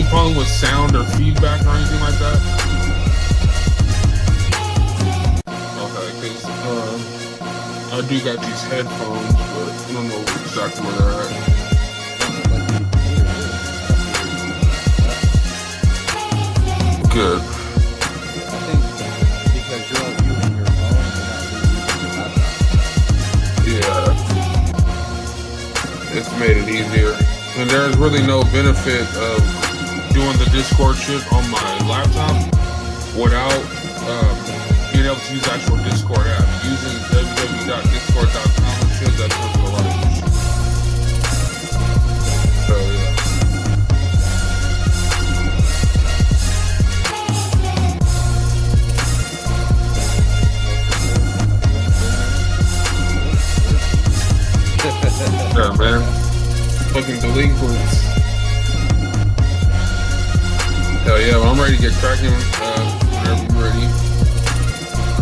any problem with sound or feedback or anything like that? Okay, because I do got these headphones, but I don't know exactly where they're at. Good. I think because you're using your phone, you're not really using your laptop. Yeah, it's made it easier. And there's really no benefit of doing the Discord shit on my laptop without being able to use the actual Discord app. Using www.discord.com and shit, that comes with a lot of issues. So yeah, man. Fucking delinquents. Hell yeah, well, I'm ready to get cracking whenever you're ready.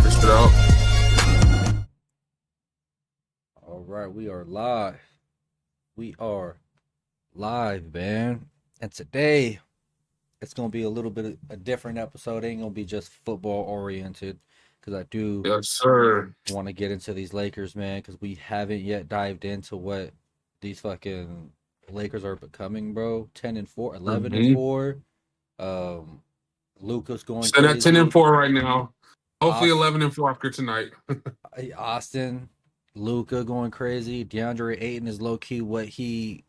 Crisp it out. All right, we are live. We are live, man. And today, it's going to be a little bit of a different episode. It ain't going to be just football oriented. Because I do Yes, sir. want to get into these Lakers, man. Because we haven't yet dived into what these fucking Lakers are becoming, bro. 10-4, 11-4. Luka's going Set at crazy. 10-4 right now. Hopefully 11-4 after tonight. Austin, Luka going crazy. DeAndre Ayton is low key what he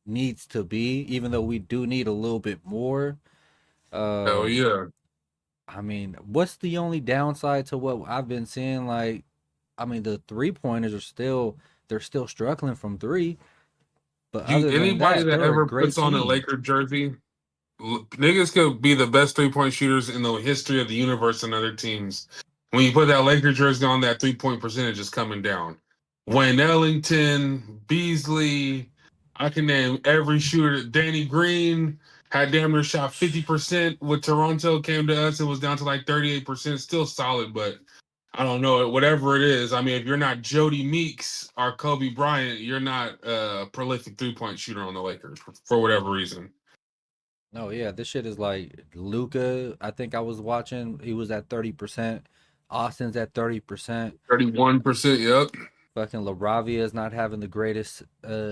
needs to be, even though we do need a little bit more. Hell yeah. I mean, what's the only downside to what I've been seeing? Like, I mean, the 3-pointers are still struggling from three. But other than Anybody that they're ever a great puts on a team. Laker jersey, niggas could be the best 3-point shooters in the history of the universe and other teams. When you put that Laker jersey on, that 3-point percentage is coming down. Wayne Ellington, Beasley, I can name every shooter. Danny Green had damn near shot 50%. When Toronto came to us, it was down to like 38%. Still solid, but I don't know. Whatever it is, I mean, if you're not Jody Meeks or Kobe Bryant, you're not a prolific 3-point shooter on the Lakers for whatever reason. No, yeah, this shit is like Luka. I think I was watching. He was at 30%. Austin's at 30%. 31%, yep. Fucking LaRavia is not having the greatest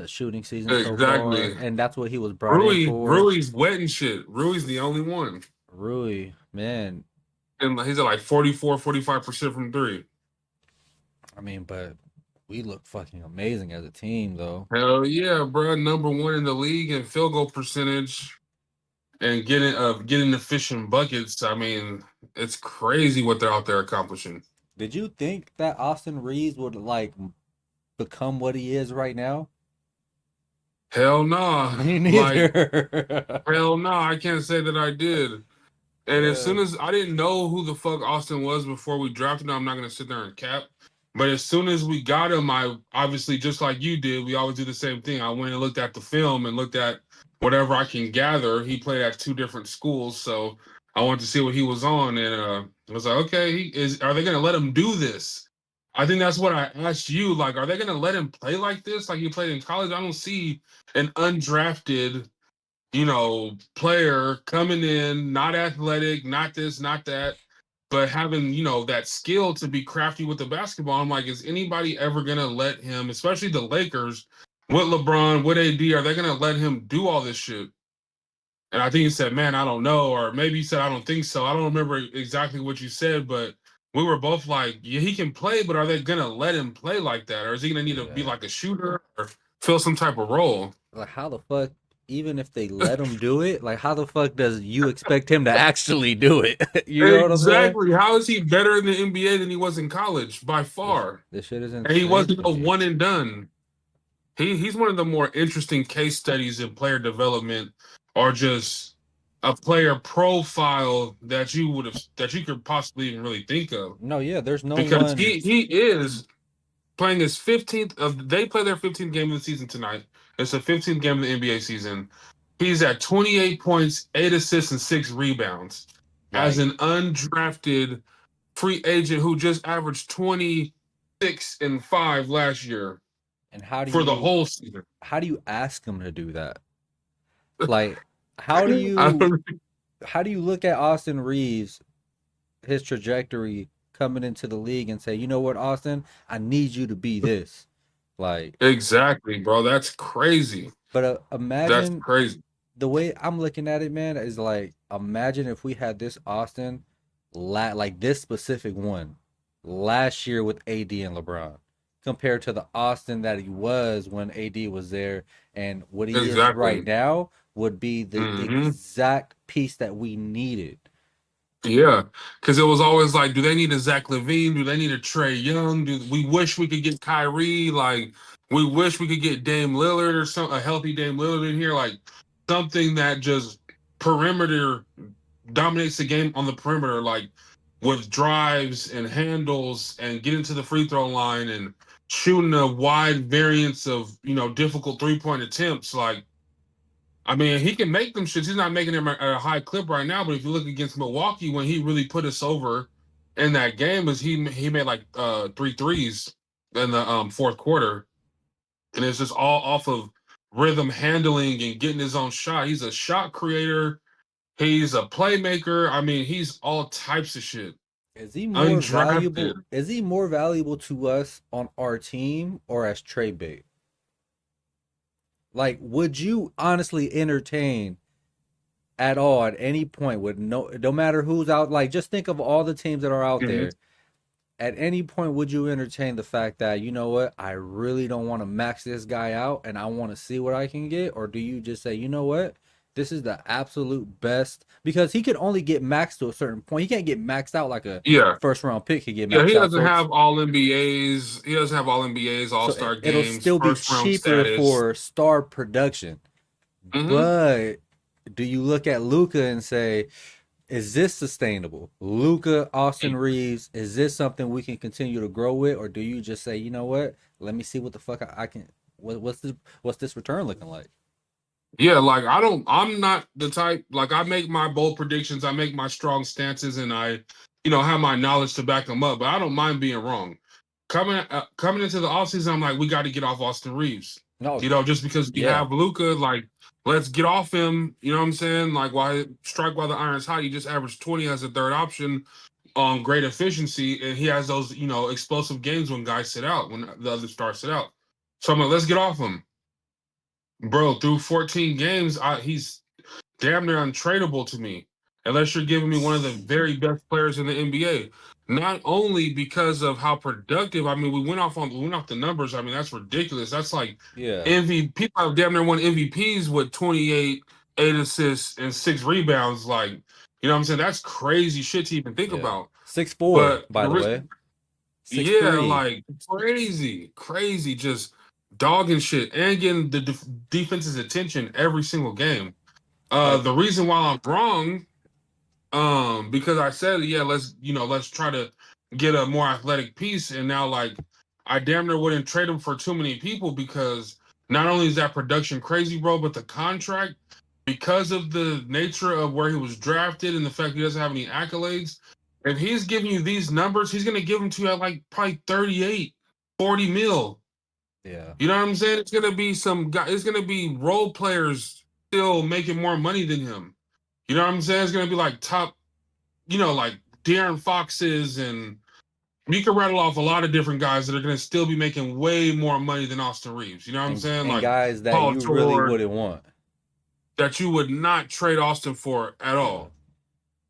shooting season so Exactly. far, and that's what he was brought in for. Rui's wet and shit. Rui's the only one. Rui, man. And he's at like 44, 45% from three. I mean, but we look fucking amazing as a team, though. Hell yeah, bro. Number one in the league in field goal percentage and getting efficient buckets. I mean, it's crazy what they're out there accomplishing. Did you think that Austin Reeves would like become what he is right now? Hell nah. Me neither. Like, hell nah. I can't say that I did. And as soon as I didn't know who the fuck Austin was before we drafted him, I'm not gonna sit there and cap. But as soon as we got him, I obviously, just like you did, we always do the same thing. I went and looked at the film and looked at whatever I can gather. He played at 2 different schools, so I wanted to see what he was on, and I was like, okay, are they gonna let him do this? I think that's what I asked you. Like, are they gonna let him play like this, like he played in college? I don't see an undrafted, player coming in, not athletic, not this, not that, but having, that skill to be crafty with the basketball. I'm like, is anybody ever going to let him, especially the Lakers, with LeBron, with AD, are they going to let him do all this shit? And I think he said, man, I don't know. Or maybe he said, I don't think so. I don't remember exactly what you said, but we were both like, yeah, he can play, but are they going to let him play like that? Or is he going to need to be like a shooter or fill some type of role? Like, how the fuck, even if they let him do it, like, how the fuck does you expect him to actually do it? You know what I'm saying? Exactly. How is he better in the NBA than he was in college? By far. This shit isn't. And he wasn't a one and done. He's one of the more interesting case studies in player development, or just a player profile that you could possibly even really think of. No, yeah, there's no because one. he is playing his 15th of. They play their 15th game of the season tonight. It's the 15th game of the NBA season. He's at 28 points, 8 assists, and 6 rebounds. As an undrafted free agent who just averaged 26 and 5 last year. And how do for the whole season? How do you ask him to do that? Like, How do I you don't, how do you look at Austin Reeves, his trajectory coming into the league, and say, you know what, Austin, I need you to be this. Like, exactly, bro. That's crazy. but That's imagine crazy. the way I'm looking at it, man, is like imagine if we had this Austin, like this specific one, last year with AD and LeBron, compared to the Austin that he was when AD was there, and what he is right Exactly. now would be the Hmm. exact piece that we needed. Yeah, because it was always like, do they need a Zach Levine? Do they need a Trey Young? Do we wish we could get Kyrie? Like, we wish we could get Dame Lillard or some a healthy Dame Lillard in here, like something that just perimeter dominates the game on the perimeter, like with drives and handles and getting to the free throw line and shooting a wide variance of difficult 3-point attempts. Like, I mean, he can make them shits. He's not making them at a high clip right now, but if you look against Milwaukee, when he really put us over in that game, was he made like three threes in the fourth quarter, and it's just all off of rhythm handling and getting his own shot. He's a shot creator. He's a playmaker. I mean, he's all types of shit. Is he more Undrafted. valuable? Is he more valuable to us on our team or as trade bait? Like, would you honestly entertain at all at any point with no matter who's out? Like, just think of all the teams that are out Mhm. there. At any point, would you entertain the fact that, you know what, I really don't want to max this guy out and I want to see what I can get? Or do you just say, you know what, this is the absolute best? Because he could only get maxed to a certain point. He can't get maxed out like a Yeah, first round pick could get yeah. He maxed out. doesn't have all NBAs. He doesn't have all NBAs, All So Star it'll games, still be first round cheaper status. for star production. Hmm. But do you look at Luca and say, is this sustainable? Luca, Austin Reeves, is this something we can continue to grow with, or do you just say, you know what? Let me see what the fuck I can. What's this return looking like? Yeah, like I'm not the type, like I make my bold predictions, I make my strong stances, and I have my knowledge to back them up, but I don't mind being wrong. Coming into the offseason, I'm like, we got to get off Austin Reeves. No, Just because we yeah, have Luca, like, let's get off him. You know what I'm saying? Like, why strike while the iron's hot? He just averaged 20 as a third option on great efficiency, and he has those, explosive games when guys sit out, when the other stars sit out. So I'm like, let's get off him. Bro, through 14 games, he's damn near untradeable to me, unless you're giving me one of the very best players in the NBA. Not only because of how productive, I mean, we went off the numbers. I mean, that's ridiculous. That's like yeah, MVP. People have damn near won MVPs with 28, 8 assists, and 6 rebounds. Like, you know what I'm saying? That's crazy shit to even think yeah. about. 6'4", But by the way, six yeah, three. like crazy, crazy, just dogging shit and getting the defense's attention every single game. Like, The reason why I'm wrong, because I said, yeah, let's try to get a more athletic piece, and now like I damn near wouldn't trade him for too many people because not only is that production crazy, bro, but the contract, because of the nature of where he was drafted and the fact he doesn't have any accolades, if he's giving you these numbers, he's gonna give them to you at like probably 38, 40 mil. yeah, You know what I'm saying? It's gonna be some guy. It's gonna be role players still making more money than him. You know what I'm saying? It's gonna be like top, like De'Aaron Foxes, and we can rattle off a lot of different guys that are gonna still be making way more money than Austin Reeves. You know what I'm saying? and Like guys that Paul you really George, wouldn't want. that you would not trade Austin for at Yeah, all.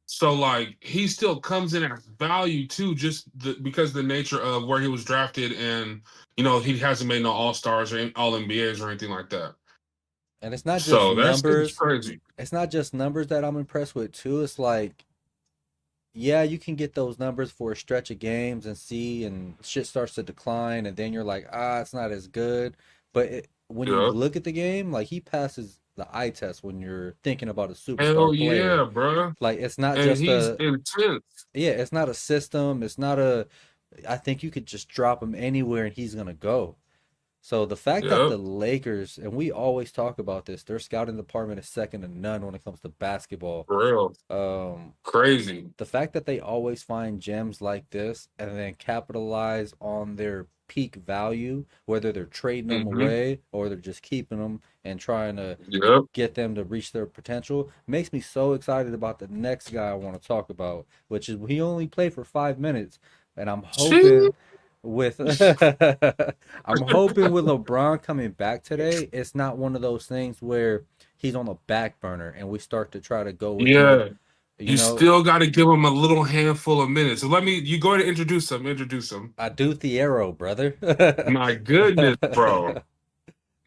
So like he still comes in at value too, just because of the nature of where he was drafted, and he hasn't made no All Stars or All NBAs or anything like that. and it's not just So that's just numbers. crazy. It's not just numbers that I'm impressed with too. It's like, yeah, you can get those numbers for a stretch of games and see, and shit starts to decline, and then you're like, it's not as good. But when you Yeah. look at the game, like he passes the eye test when you're thinking about a Hell superstar player. yeah, bro. Like it's not And just he's intense. yeah, it's not a system. It's not a, I think you could just drop him anywhere and he's gonna go. So the fact that Yep. the Lakers, and we always talk about this, their scouting department is second to none when it comes to basketball. For real. Um, Crazy. the fact that they always find gems like this and then capitalize on their peak value, whether they're trading them Mm-hmm. away or they're just keeping them and trying to Yep. get them to reach their potential, makes me so excited about the next guy I want to talk about, which is he only played for 5 minutes, and I'm She. hoping with I'm hoping with LeBron coming back today, it's not one of those things where he's on the back burner and we start to try to go with him. Yeah. You You know, still got to give him a little handful of minutes. So you go ahead and introduce him. Introduce him. I do Thiero, brother. My goodness, bro. You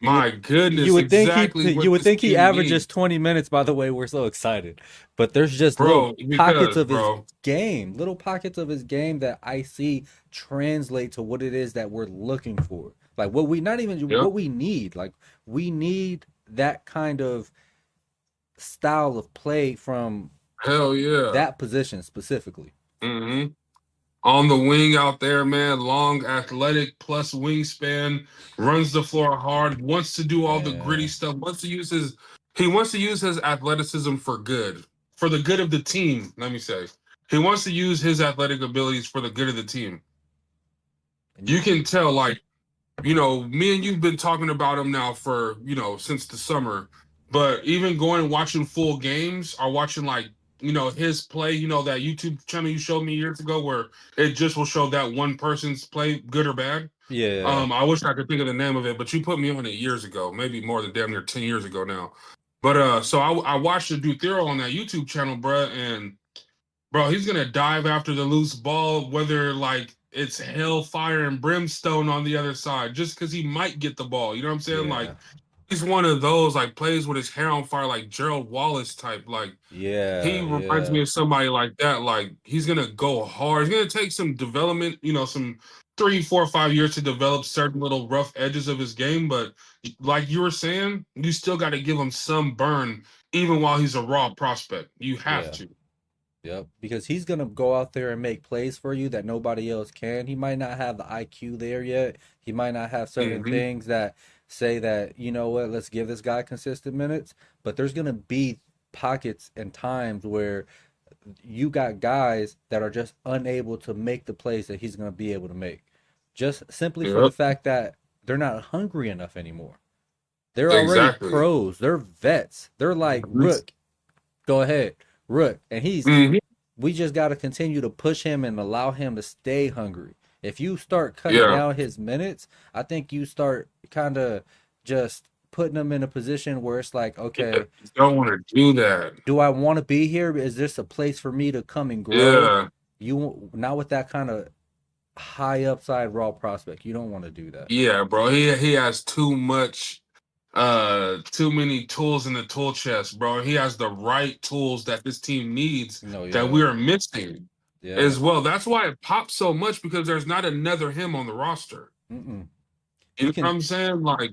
would My goodness, exactly what you would this think he team averages needs, 20 minutes, by the way, we're so excited. But there's just little bro. pockets Because, of his bro. game, little pockets of his game that I see translate to what it is that we're looking for. Like what we not even Yep. what we need. Like we need that kind of style of play from Hell yeah. that position specifically. hmm On the wing out there, man. Long, athletic, plus wingspan. Runs the floor hard. Wants to do all the gritty Yeah. stuff. He wants to use his athleticism for good, for the good of the team. Let me say, he wants to use his athletic abilities for the good of the team. And You can tell, like, me and you've been talking about him now for, since the summer. But even going and watching full games or watching like, his play, that YouTube channel you showed me years ago where it just will show that one person's play, good or bad. yeah. I wish I could think of the name of it, but you put me on it years ago, maybe more than damn near 10 years ago now. But so I watched the Dude Thero on that YouTube channel, bruh, and bro, he's gonna dive after the loose ball, whether like it's hellfire and brimstone on the other side, just because he might get the ball. You know what I'm saying? Like Yeah. he's one of those like plays with his hair on fire, like Gerald Wallace type. Like he Yeah. reminds me Yeah. of somebody like that. Like he's gonna go hard. He's gonna take some development, some 3, 4, 5 years to develop certain little rough edges of his game. But like you were saying, you still got to give him some burn, even while he's a raw prospect. You have Yeah. to. Yep, because he's gonna go out there and make plays for you that nobody else can. He might not have the IQ there yet. He might not have certain hmm things that say that, you know what, let's give this guy consistent minutes. But there's gonna be pockets and times where you got guys that are just unable to make the plays that he's gonna be able to make. Just simply for the Yep. fact that they're not hungry enough anymore. They're already Exactly. pros. They're vets. They're like, Rook, go ahead, Rook. And hmm we just got to continue to push him and allow him to stay hungry. If you start cutting Yeah. down his minutes, I think you start kind of just putting him in a position where it's like, Yeah. okay, You don't want to do that. do I want to be here? Is this a place for me to come and grow? Yeah. You not with that kind of high upside raw prospect. You don't want to do that. Yeah, bro. He has too many tools in the tool chest, bro. He has the right tools that this team needs No, that yeah, we are missing yeah. as well. That's why it pops so much because there's not another him on the roster. Mm-mm. You You know what can I'm saying? Like,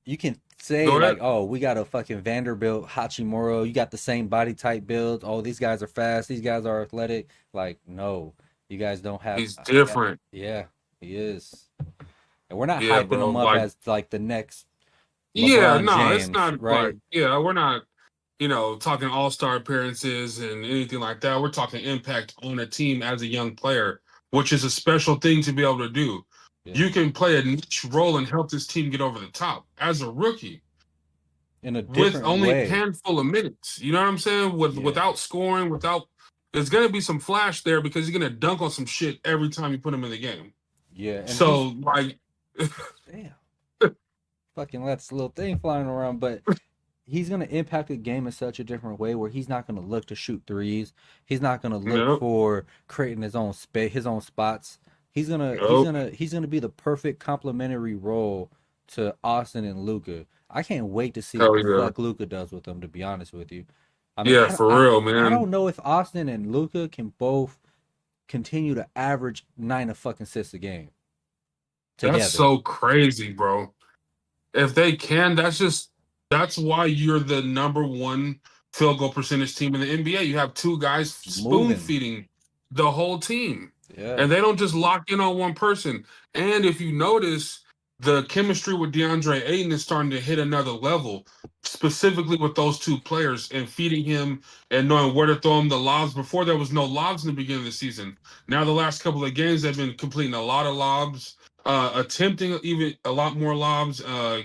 you can say go like, ahead. oh, we got a fucking Vanderbilt, Hachimura. You got the same body type builds. Oh, these guys are fast. These guys are athletic. Like, no, you guys don't have. He's different. Yeah, he is. And we're not Yeah, hyping bro. him up Like, as like the next yeah, LeBron no, it's James, not like, right? yeah, we're not, talking all-star appearances and anything like that. We're talking impact on a team as a young player, which is a special thing to be able to do. You Yeah, can play a niche role and help this team get over the top as a rookie in a with different only a way. handful of minutes. You know what I'm saying? Yeah, Without scoring, without there's gonna be some flash there because he's gonna dunk on some shit every time you put him in the game. yeah, and he's So like damn fucking that's a little thing flying around, but he's going to impact the game in such a different way where he's not going to look to shoot threes. He's not going to look nope, for creating his own space, his own spots. nope. He's gonna be the perfect complementary role to Austin and Luca. I can't wait to see what Hell the yeah. fuck Luca does with them. To be honest with you, I mean, Yeah, for real, I man. don't know if Austin and Luca can both continue to average 9 fucking assists a game That's together. so crazy, bro. If they can, that's why you're the number one field goal percentage team in the NBA. You have two guys spoon Moving, feeding the whole team, yeah, and they don't just lock in on one person. And if you notice, the chemistry with DeAndre Ayton is starting to hit another level, specifically with those two players and feeding him and knowing where to throw him the lobs. Before there was no lobs in the beginning of the season. Now the last couple of games they've been completing a lot of lobs, attempting even a lot more lobs,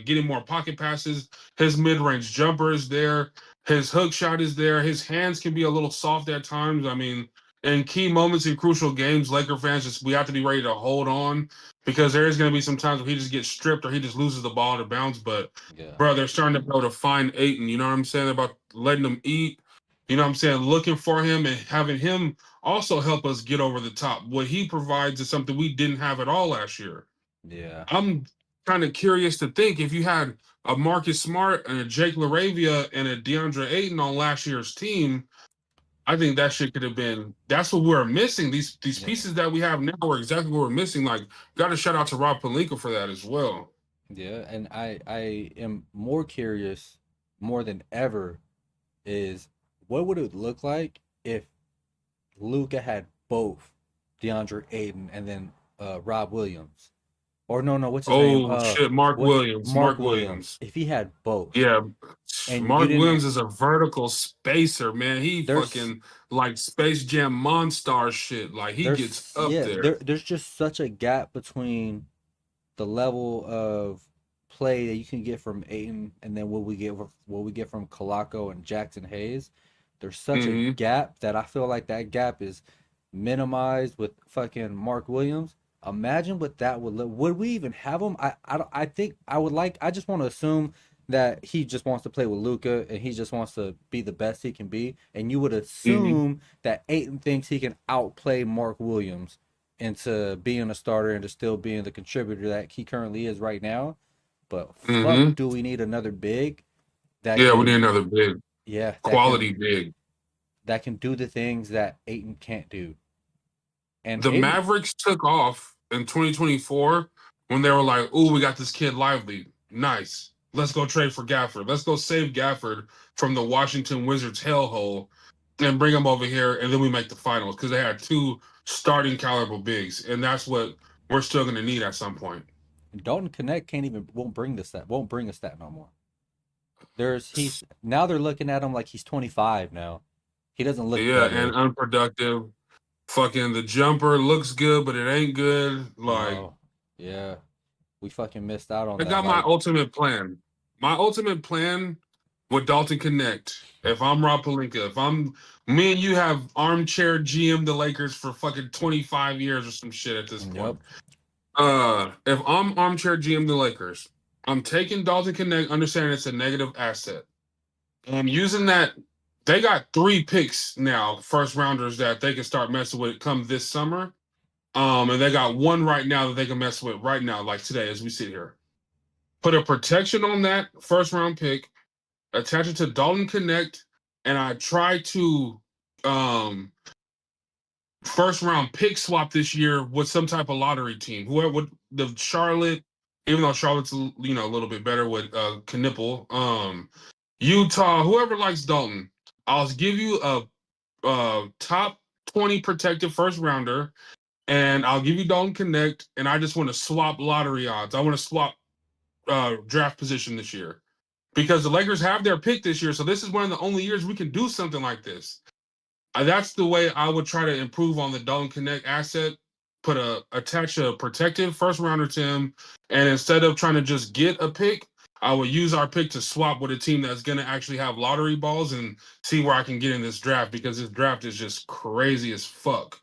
getting more pocket passes. His mid-range jumper is there. His hook shot is there. His hands can be a little soft at times. I mean, in key moments in crucial games, Laker fans just we have to be ready to hold on because there is going to be some times where he just gets stripped or he just loses the ball to bounce. But, Yeah. bro, they're starting to be able to find Aiton. You know what I'm saying? About letting him eat. You know what I'm saying? Looking for him and having him also help us get over the top. What he provides is something we didn't have at all last year. Yeah. I'm kind of curious to think if you had a Marcus Smart and a Jake LaRavia and a DeAndre Ayton on last year's team, I think that shit could have been. That's what we're missing. These Yeah. pieces that we have now are exactly what we're missing. Like, got to shout out to Rob Pelinka for that as well. Yeah. And I am more curious more than ever is what would it look like if Luca had both DeAndre Ayton and then Rob Williams? Or no, what's his name? Oh shit, Mark What's Williams. Mark Mark Williams? Williams. If he had both, Yeah, and you Mark didn't, Williams is a vertical spacer, man. He there's fucking like Space Jam Monstar shit. Like he gets up there. there's just such a gap between the level of play that you can get from Aiton and then what we get from Colaco and Jackson Hayes. There's such a Hmm. gap that I feel like that gap is minimized with fucking Mark Williams. Imagine what that would look. Would we even have him? I think I would like. I just want to assume that he just wants to play with Luca and he just wants to be the best he can be. And you would Hmm. assume that Aiton thinks he can outplay Mark Williams into being a starter and to still being the contributor that he currently is right now. But fuck, Hmm. do we need another big that Yeah, we need can, another big yeah, quality big. that can do the things that Aiton can't do. And The Aiton, Mavericks took off in 2024 when they were like, "Ooh, we got this kid Lively. Nice. Let's go trade for Gafford. Let's go save Gafford from the Washington Wizards hellhole and bring him over here, and then we make the finals." Because they had two starting caliber bigs, and that's what we're still going to need at some point. Dalton Connect can't even won't bring us that no more. He's now they're looking at him like he's 25 now. He doesn't look Yeah, and better. unproductive. Fucking the jumper looks good, but it ain't good. Like, No. Yeah. We fucking missed out on I that. got my Like, ultimate plan. My ultimate plan with Dalton Connect. If I'm Rob Pelinka, if I'm me and you have armchair GM the Lakers for fucking 25 years or some shit at this yep. point. If I'm armchair GM the Lakers, I'm taking Dalton Connect, understanding it's a negative asset. And using that, they got three picks now, first rounders that they can start messing with come this summer. And they got one right now that they can mess with right now, like today as we sit here. Put a protection on that first round pick, attach it to Dalton Connect, and I try to um first round pick swap this year with some type of lottery team. Whoever would the Charlotte, even though Charlotte's a little bit better with Knipple, Utah, whoever likes Dalton, I'll give you a top 20 protected first rounder, and I'll give you Dalton Connect, and I just want to swap lottery odds. I want to swap draft position this year because the Lakers have their pick this year. So this is one of the only years we can do something like this. That's the way I would try to improve on the Dalton Connect asset. Attach a protective first rounder to him, and instead of trying to just get a pick, I would use our pick to swap with a team that's going to actually have lottery balls and see where I can get in this draft because this draft is just crazy as fuck.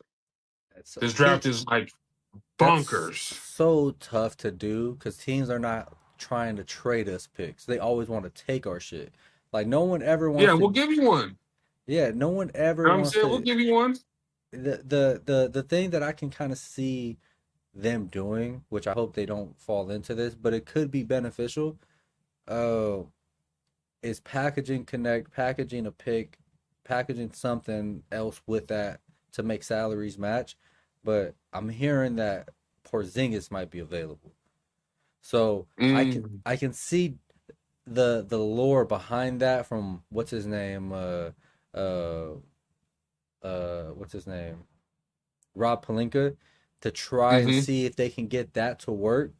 That's This draft is like that's bonkers. so tough to do because teams are not trying to trade us picks. They always want to take our shit. Like no one ever Yeah, wants we'll to. give you one. Yeah, no one ever You know what I'm wants saying? We'll to. give you one. The thing that I can kind of see them doing, which I hope they don't fall into this, but it could be beneficial. Uh, is packaging connect, packaging a pick, packaging something else with that to make salaries match. But I'm hearing that Porzingis might be available, so Mm. I can see the lore behind that from what's his name, uh, what's his name, Rob Palinka, to try and Hmm. see if they can get that to work.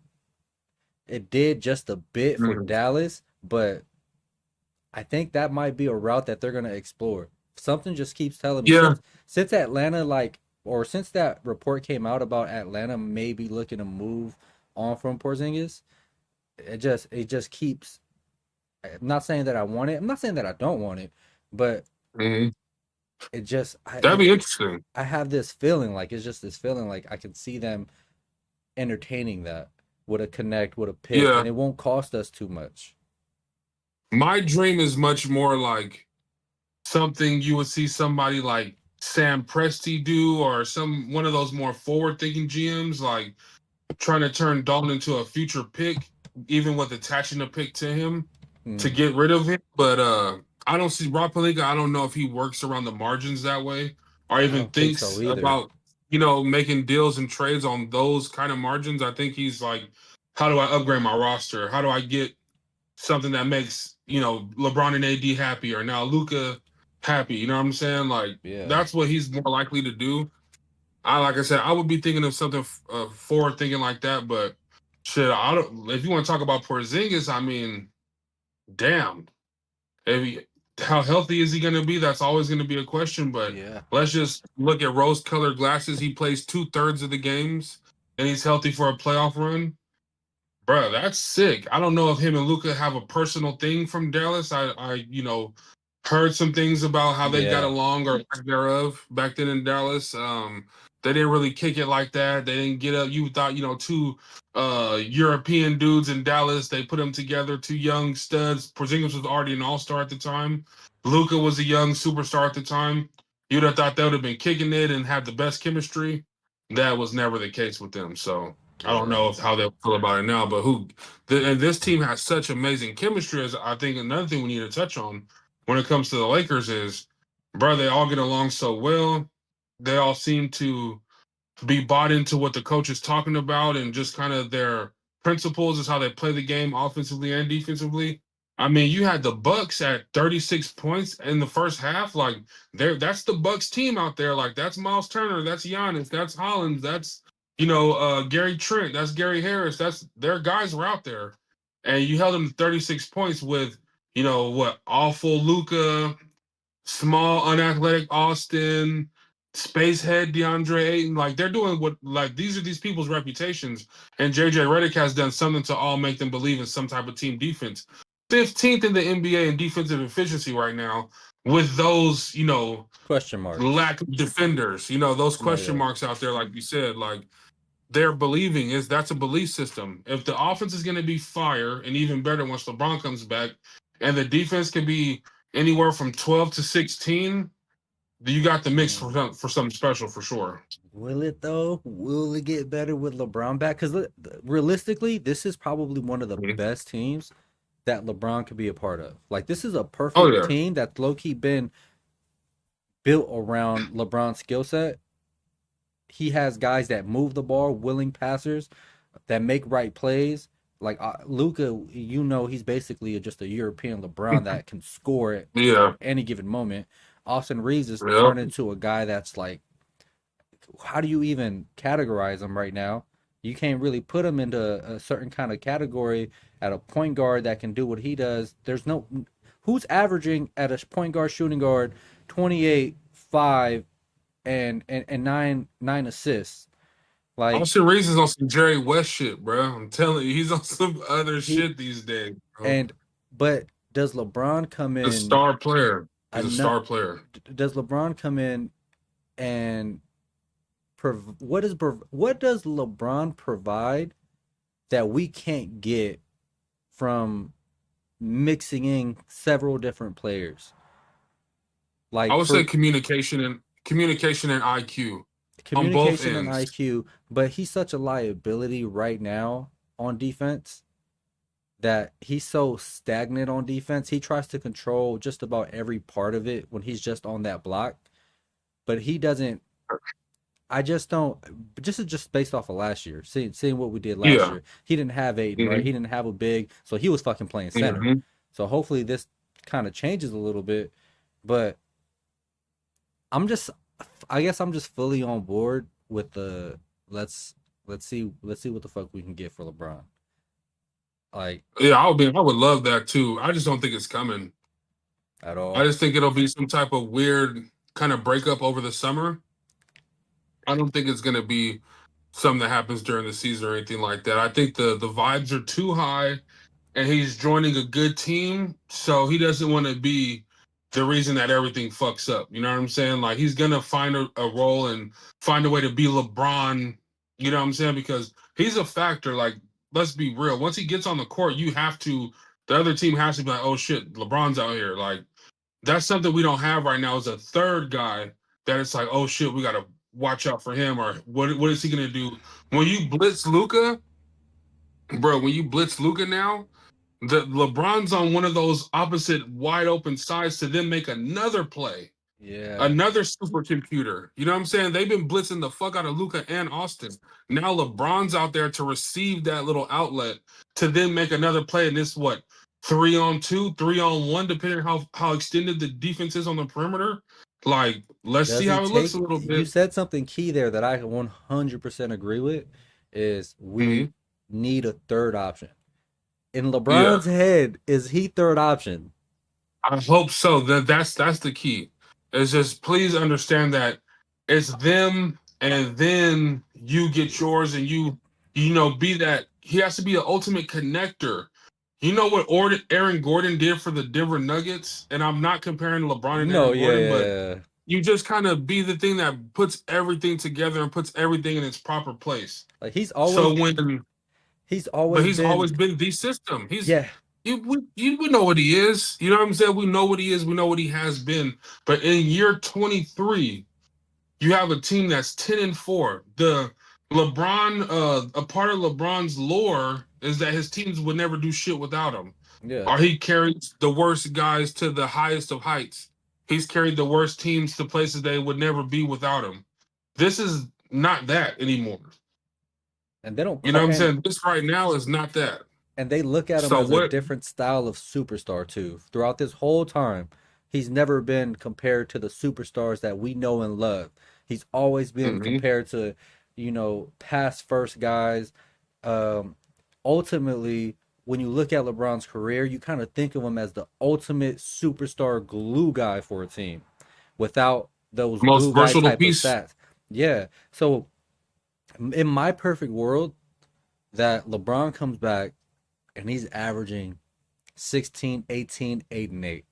It did just a bit for Mhm. Dallas, but I think that might be a route that they're gonna explore. Something just keeps telling me Yeah. since Atlanta or since that report came out about Atlanta maybe looking to move on from Porzingis, it just keeps. I'm not saying that I want it. I'm not saying that I don't want it, but Mhm. it just I That'd it, be interesting. I have this feeling like it's just this feeling like I can see them entertaining that with a connect, with a pick, Yeah. and it won't cost us too much. My dream is much more like something you would see somebody like Sam Presti do, or some one of those more forward-thinking GMs, like trying to turn Dalton into a future pick, even with attaching a pick to him to Mm, get rid of him. But I don't see Rob Pelinka. I don't know if he works around the margins that way, or I even don't think so thinks either. about making deals and trades on those kind of margins. I think he's like, how do I upgrade my roster? How do I get something that makes LeBron and AD happy, or now Luca happy? You know what I'm saying? Like Yeah, that's what he's more likely to do. Like I said, I would be thinking of something forward thinking like that. But shit, I don't. If you want to talk about Porzingis, I mean, damn, if he, how healthy is he going to be? That's always going to be a question. But yeah, let's just look at rose-colored glasses. He plays 2/3 of the games, and he's healthy for a playoff run. Bro, that's sick. I don't know if him and Luca have a personal thing from Dallas. I heard some things about how they got yeah. along or lack thereof back then in Dallas. They didn't really kick it like that. They didn't get up. You thought, two European dudes in Dallas, they put them together, two young studs. Porzingis was already an all-star at the time. Luca was a young superstar at the time. You'd have thought they would have been kicking it and had the best chemistry. That was never the case with them. So I don't Yeah. know if how they'll feel about it now, but and this team has such amazing chemistry. As I think another thing we need to touch on when it comes to the Lakers is, bro, they all get along so well. They all seem to be bought into what the coach is talking about, and just kind of their principles is how they play the game offensively and defensively. I mean, you had the Bucks at 36 points in the first half. Like, that's the Bucks team out there. Like, that's Miles Turner, that's Giannis, that's Hollins, that's Gary Trent, that's Gary Harris. That's their guys were out there, and you held them to 36 points with what, awful Luca, small, unathletic Austin, spacehead DeAndre Ayton. Like, they're doing what, like, these are these people's reputations. And JJ Redick has done something to all make them believe in some type of team defense. 15th in the NBA in defensive efficiency right now, with those, Question marks. lack of defenders, those No, question yeah. marks out there, like you said, like they're believing is that's a belief system. If the offense is going to be fire and even better once LeBron comes back, and the defense can be anywhere from 12 to 16, you got the mix for Mm. something special for sure. Will it though? Will it get better with LeBron back? Because realistically, this is probably one of the Mhm. best teams that LeBron could be a part of. Like, this is a Oh perfect yeah, team that's low key been built around LeBron's skill set. He has guys that move the ball, willing passers that make right plays. Like Luca, he's basically just a European LeBron that can score at yeah, any given moment. Austin Reeves is yeah. turned into a guy that's like, how do you even categorize him right now? You can't really put him into a certain kind of category at a point guard that can do what he does. There's no who's averaging at a point guard shooting guard 28, 5 and nine assists. Like Austin Reeves is on some Jerry West shit, bro. I'm telling you, he's on some other he shit these days, bro. and but does LeBron come A in star player. He's a enough? star player. Does LeBron come in and what does LeBron provide that we can't get from mixing in several different players? I Like, would say for communication and IQ on both communication and ends. IQ, but he's such a liability right now on defense that he's so stagnant on defense. He tries to control just about every part of it when he's just on that block, but he doesn't. I just don't. Just based off of last year, seeing what we did last Yeah. year, he didn't have Aiden, right? hmm He didn't have a big, so he was fucking playing center. hmm So hopefully this kind of changes a little bit, but I'm just, I guess I'm just fully on board with the let's let's see what the fuck we can get for LeBron. like Yeah, I would love that too. I just don't think it's coming. at I all. just think it'll be some type of weird kind of breakup over the summer. I don't think it's gonna be something that happens during the season or anything like that. I think the vibes are too high, and he's joining a good team, so he doesn't want to be the reason that everything fucks up. You know what I'm saying? Like he's gonna find a role and find a way to be LeBron. You know what I'm saying? Because he's a factor. Like, let's be real. Once he gets on the court, you have to. The other team has to be like, oh shit, LeBron's out here. Like that's something we don't have right now. Is a third guy that it's like, oh shit, we gotta watch out for him, or what is he gonna do when you blitz Luca, bro? When you blitz Luca now, the LeBron's on one of those opposite wide open sides to then make another play, Yeah. another supercomputer. You know what I'm saying? They've been blitzing the fuck out of Luca and Austin. Now LeBron's out there to receive that little outlet to then make another play. And this what 3-on-2, 3-on-1, depending on how extended the defense is on the perimeter. Like, let's see Does he how it looks a take little you bit. said something key there that I 100% agree with is we Mhm. need a third option. In Yeah. LeBron's head, is he third option? I hope so. That's the key. It's just please understand that it's them and then you get yours and you know be that he has to be the ultimate connector. You know what Aaron Gordon did for the Denver Nuggets, and I'm not comparing LeBron and No, Aaron yeah, Gordon, yeah, but yeah. you just kind of be the thing that puts everything together and puts everything in its proper place. Like So when he's but always he's always been been the system. yeah. We know what he is. You know what I'm saying? We know what he is. We know what he has been. But in year 23, you have a team that's 10-4. The LeBron, a part of LeBron's lore is that his teams would never do shit without him. Yeah. Or he carries the worst guys to the highest of heights. He's carried the worst teams to places they would never be without him. This is not that anymore. And they don't You know call what I'm saying? This right now is not that. and they look at him So as a what? different style of superstar too. Throughout this whole time, he's never been compared to the superstars that we know and love. He's always been Mhm. compared to, past first guys. Um, Ultimately, when you look at LeBron's career, you kind of think of him as the ultimate superstar glue guy for a team, without those Most glue guy versatile type of piece. stats. Yeah. So in my perfect world, that LeBron comes back and he's averaging 16, 18, 8, and 8.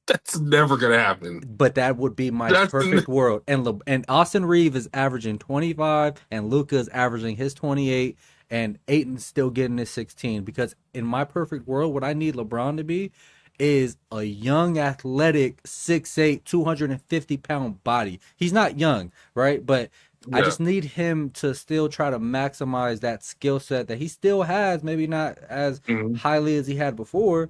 That's never gonna happen. But that would be my That's perfect world. And Austin Reeve is averaging 25 and Luka is averaging his 28 and Aiton's still getting his 16 because in my perfect world what I need LeBron to be is a young athletic 6'8", 250-pound body. He's not young, right? But I yeah. just need him to still try to maximize that skill set that he still has, maybe not as Mhm. highly as he had before,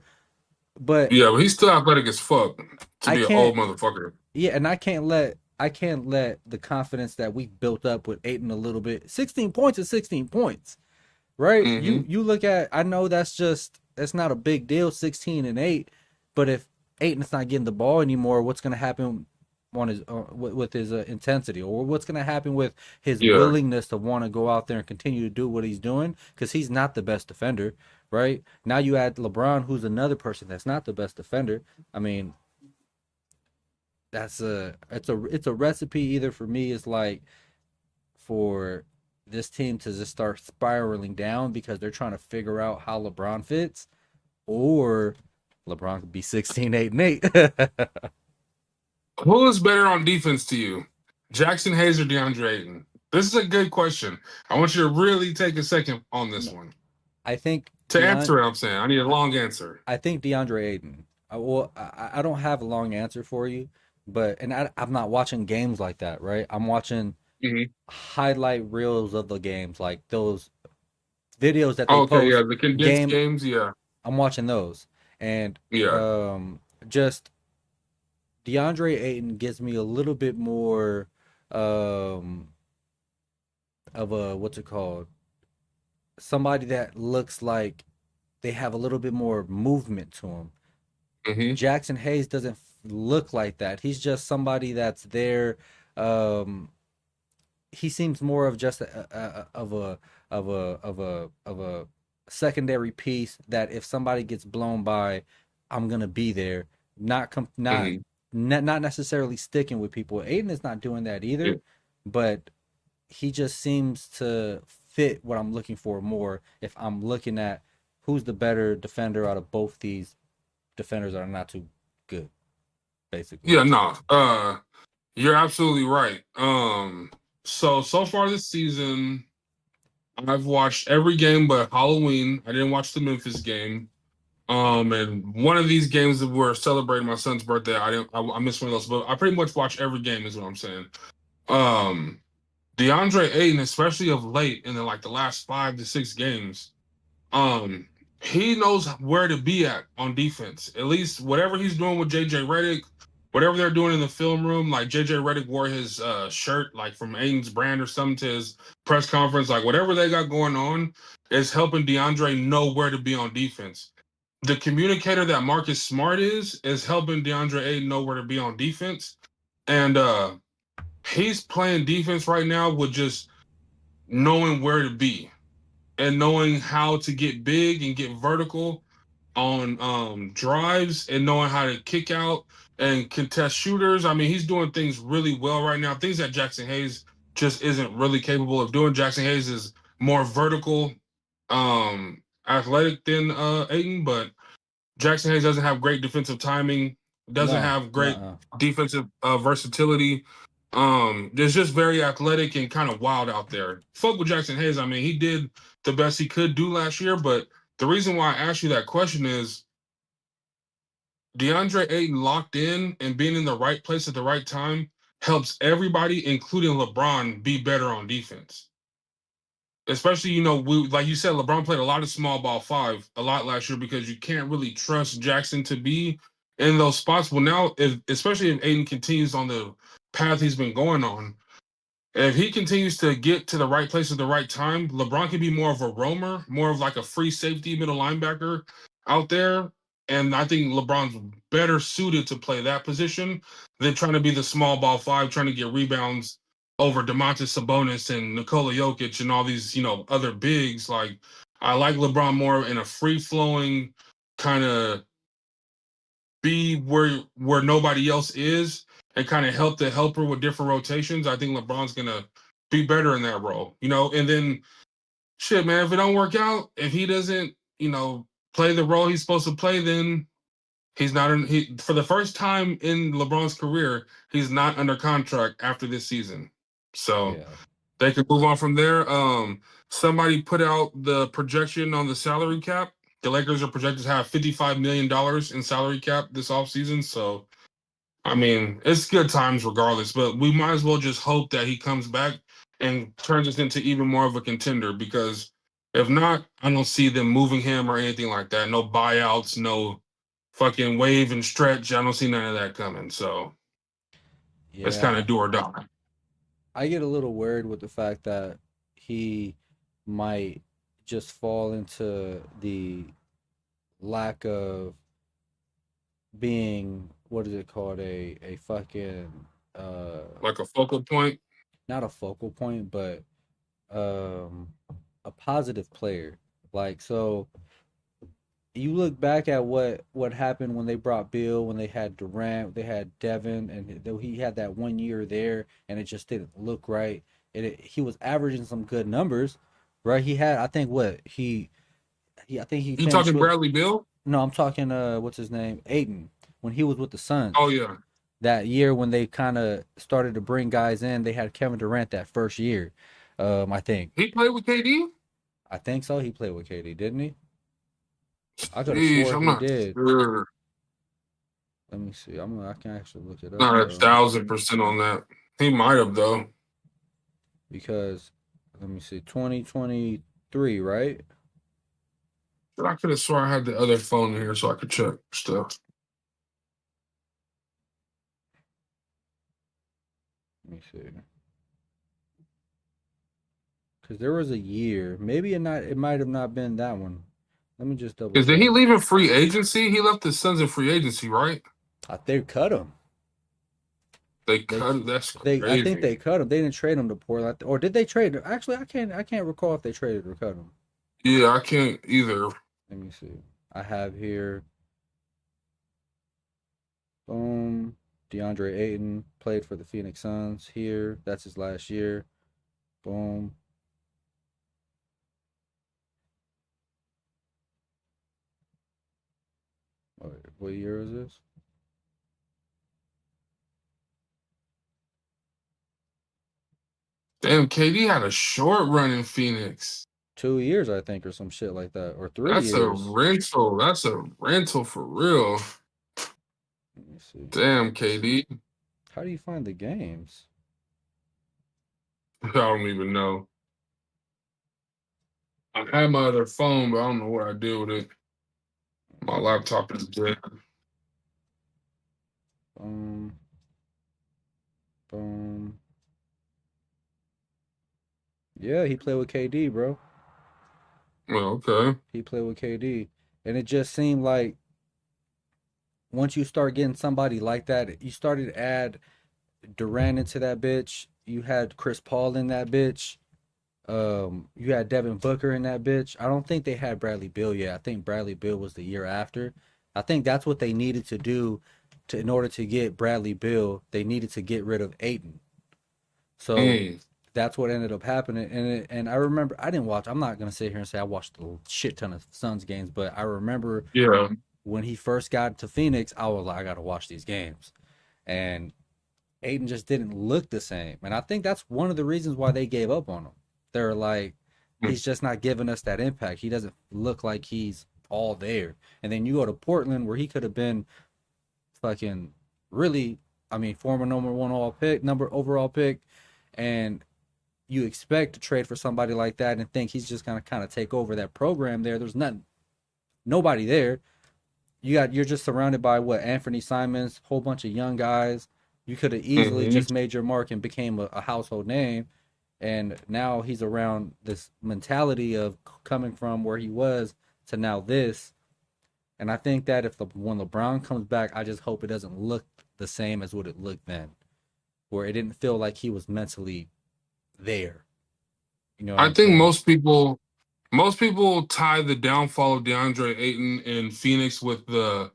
but Yeah, but he's still athletic as fuck to I be an can't old motherfucker. yeah, and I can't let the confidence that we've built up with Aiton a little bit. 16 points is 16 points, right? You Hmm. you look at I know that's not a big deal, 16 and 8, but if Aiton's not getting the ball anymore, what's going to happen on his with his intensity, or what's going to happen with his Yeah. willingness to want to go out there and continue to do what he's doing because he's not the best defender, right? Now you add LeBron, who's another person that's not the best defender. I mean, it's a recipe either for me is like for this team to just start spiraling down because they're trying to figure out how LeBron fits, or LeBron could be 16, 8, and 8. Who is better on defense to you? Jackson Hayes or DeAndre Ayton? This is a good question. I want you to really take a second on this No, one. I think To answer it, I'm saying I need a I, long answer. I think DeAndre Ayton. I don't have a long answer for you, but I'm not watching games like that, right? I'm watching Hmm. highlight reels of the games, like those videos that they Okay, yeah, post the condensed game. games, yeah, I'm watching those, and yeah. just DeAndre Ayton gives me a little bit more um, of a what's it called? Somebody that looks like they have a little bit more movement to him. Hmm. Jackson Hayes doesn't look like that. He's just somebody that's there. Um, he seems more of just of a secondary piece that if somebody gets blown by, I'm gonna be there. Not com- not Mhm. not necessarily sticking with people. Aiden is not doing that Yeah. either, but he just seems to fit what I'm looking for more. If I'm looking at who's the better defender out of both these defenders that are not too good, basically. Yeah, no. You're absolutely right. So far this season, I've watched every game but Halloween. I didn't watch the Memphis game. And one of these games that we're celebrating my son's birthday, I missed one of those, but I pretty much watch every game, is what I'm saying. Um, DeAndre Ayton, especially of late in the last 5 to 6 games, um, he knows where to be at on defense. At least whatever he's doing with JJ Redick, whatever they're doing in the film room, like JJ Redick wore his shirt like from Aiden's brand or something to his press conference, like whatever they got going on is helping DeAndre know where to be on defense. The communicator that Marcus Smart is helping DeAndre Ayton know where to be on defense. And he's playing defense right now with just knowing where to be and knowing how to get big and get vertical on drives and knowing how to kick out and contest shooters. I mean, he's doing things really well right now. Things that Jackson Hayes just isn't really capable of doing. Jackson Hayes is more vertical, athletic than Ayton, but Jackson Hayes doesn't have great defensive timing, doesn't No, have great no. defensive versatility. There's just very athletic and kind of wild out there. Fuck with Jackson Hayes. I mean, he did the best he could do last year, but the reason why I asked you that question is DeAndre Ayton locked in and being in the right place at the right time helps everybody, including LeBron, be better on defense. Especially, like you said, LeBron played a lot of small ball five a lot last year because you can't really trust Jackson to be in those spots. Well, now, especially if Aiden continues on the path he's been going on, if he continues to get to the right place at the right time, LeBron can be more of a roamer, more of like a free safety middle linebacker out there. And I think LeBron's better suited to play that position than trying to be the small ball five, trying to get rebounds over Domantas Sabonis and Nikola Jokic and all these, other bigs. Like, I like LeBron more in a free flowing kind of be where nobody else is and kind of help the helper with different rotations. I think LeBron's gonna be better in that role, And then shit, man, if it don't work out, if he doesn't, play the role he's supposed to play, then he's not in. He for the first time in LeBron's career, he's not under contract after this season, so Yeah. they could move on from there. Somebody put out the projection on the salary cap. The Lakers are projected to have $55 million in salary cap this offseason. So, I mean, it's good times regardless, but we might as well just hope that he comes back and turns us into even more of a contender because if not, I don't see them moving him or anything like that. No buyouts, no fucking wave and stretch. I don't see none of that coming. So it's kind Yeah. of do or die. I get a little worried with the fact that he might just fall into the lack of being, what is it called, a fucking uh Like a focal point. not a focal point, but um a positive player. Like, so you look back at what happened when they brought Bill, when they had Durant, they had Devin, and he had that 1 year there, and it just didn't look right. He was averaging some good numbers, right? He had, I think, I think he You finished talking with. Bradley Bill? No, I'm talking what's his name, Aiton, when he was with the Oh Suns. yeah. That year when they kind of started to bring guys in, they had Kevin Durant that first year. I think. He played with KD? I think so. He played with KD, didn't he? I could have Jeez, swore I'm he not did. sure. Let me see. I can actually look it up Not a though, 1,000% on that. He might have though. because let me see. 2023, right? But I could have swore I had the other phone here so I could check stuff. Let me see. Because there was a year, maybe it might have not been that one. Let me just double Is did he check. leave in free agency? He left the Suns in free agency, right? They cut him. They They cut. That's I think crazy. they cut him. They didn't trade him to Portland, or did they trade him? Actually, I can't recall if they traded or cut him. Yeah, I can't either. Let me see. I have here, DeAndre Ayton played for the Phoenix Suns here. That's his last year. Boom. What year is this? Damn, KD had a short run in Phoenix. 2 years, I think, or some shit like that, or three That's a years. rental. That's a rental for real. Let me see. Damn, KD. How do you find the games? I don't even know. I had my other phone, but I don't know what I did with it. My laptop is dead. Boom, boom. Yeah, he played with KD, bro. Well, okay. He played with KD, and it just seemed like once you start getting somebody like that, you started to add Durant into that bitch. You had Chris Paul in that bitch. You had Devin Booker in that bitch. I don't think they had Bradley Beal yet. I think Bradley Beal was the year after. I think that's what they needed to do to in order to get Bradley Beal. They needed to get rid of Aiton. So Mm, that's what ended up happening. And I remember I didn't watch. I'm not gonna sit here and say I watched a shit ton of Suns games, but I remember yeah. when he first got to Phoenix, I was like, I gotta watch these games. And Aiden just didn't look the same. And I think that's one of the reasons why they gave up on him. They're like, Mm. he's just not giving us that impact. He doesn't look like he's all there. And then you go to Portland where he could have been fucking really, I mean, former number one all pick, number overall pick, and you expect to trade for somebody like that and think he's just gonna kind of take over that program there. There's nothing, nobody there. You're just surrounded by what Anthony Simons, whole bunch of young guys. You could have easily Hmm. just made your mark and became a household name. And now he's around this mentality of coming from where he was to now this. And I think that when LeBron comes back, I just hope it doesn't look the same as what it looked then, where it didn't feel like he was mentally there. You know what I I'm think saying? most people tie the downfall of DeAndre Ayton in Phoenix with the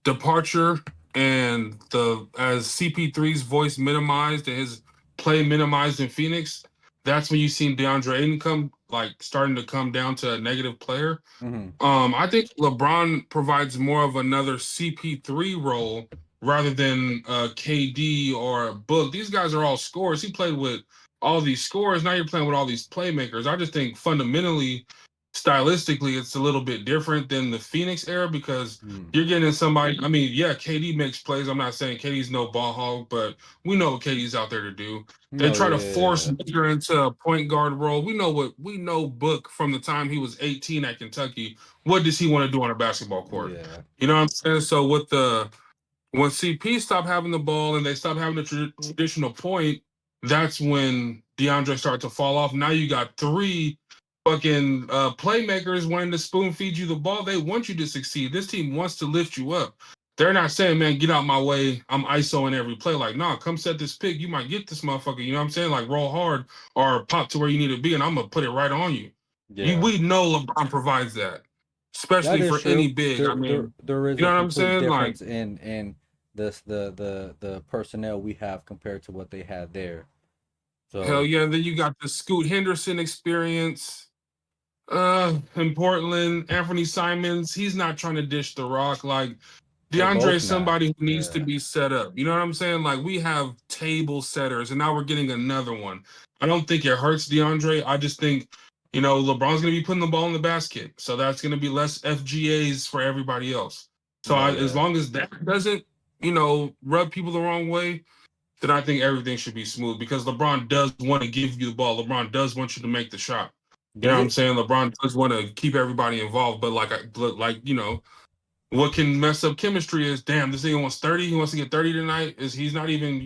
departure and the as CP3's voice minimized and his play minimized in Phoenix. That's when you seen DeAndre Ayton come like starting to come down to a negative player. Mm-hmm. I think LeBron provides more of another CP3 role rather than KD or Book. These guys are all scorers. He played with all these scorers. Now you're playing with all these playmakers. I just think fundamentally, stylistically, it's a little bit different than the Phoenix era because Mm. you're getting somebody. I mean, yeah, KD makes plays. I'm not saying KD's no ball hog, but we know what KD's out there to do. They No, try to yeah, force Booker into a point guard role. We know Book from the time he was 18 at Kentucky. What does he want to do on a basketball court? yeah, You know what I'm saying? So with the when CP stopped having the ball and they stopped having the traditional point, that's when DeAndre started to fall off. Now you got three fucking playmakers wanting to spoon feed you the ball. They want you to succeed. This team wants to lift you up. They're not saying, man, get out my way. I'm ISOing every play. Like, nah, come set this pick. You might get this motherfucker. You know what I'm saying? Like, roll hard or pop to where you need to be, and I'm gonna put it right on you. yeah. We know LeBron provides that, That especially is for true. any big. I mean, There is you a know what I'm complete saying? Like, difference in the personnel we have compared to what they had there. hell So yeah. And then you got the Scoot Henderson experience in Portland. Anthony Simons, he's not trying to dish the rock. Like, they're DeAndre both is not. somebody who needs to Yeah, be set up. You know what I'm saying? Like, we have table setters, and now we're getting another one. I don't think it hurts DeAndre. I just think, LeBron's going to be putting the ball in the basket. So that's going to be less FGAs for everybody else. So no, as yeah, long as that doesn't, rub people the wrong way, then I think everything should be smooth because LeBron does want to give you the ball. LeBron does want you to make the shot. You know does what I'm it? saying? LeBron does want to keep everybody involved, but what can mess up chemistry is damn, this nigga wants 30. He wants to get 30 tonight. Is he's not even,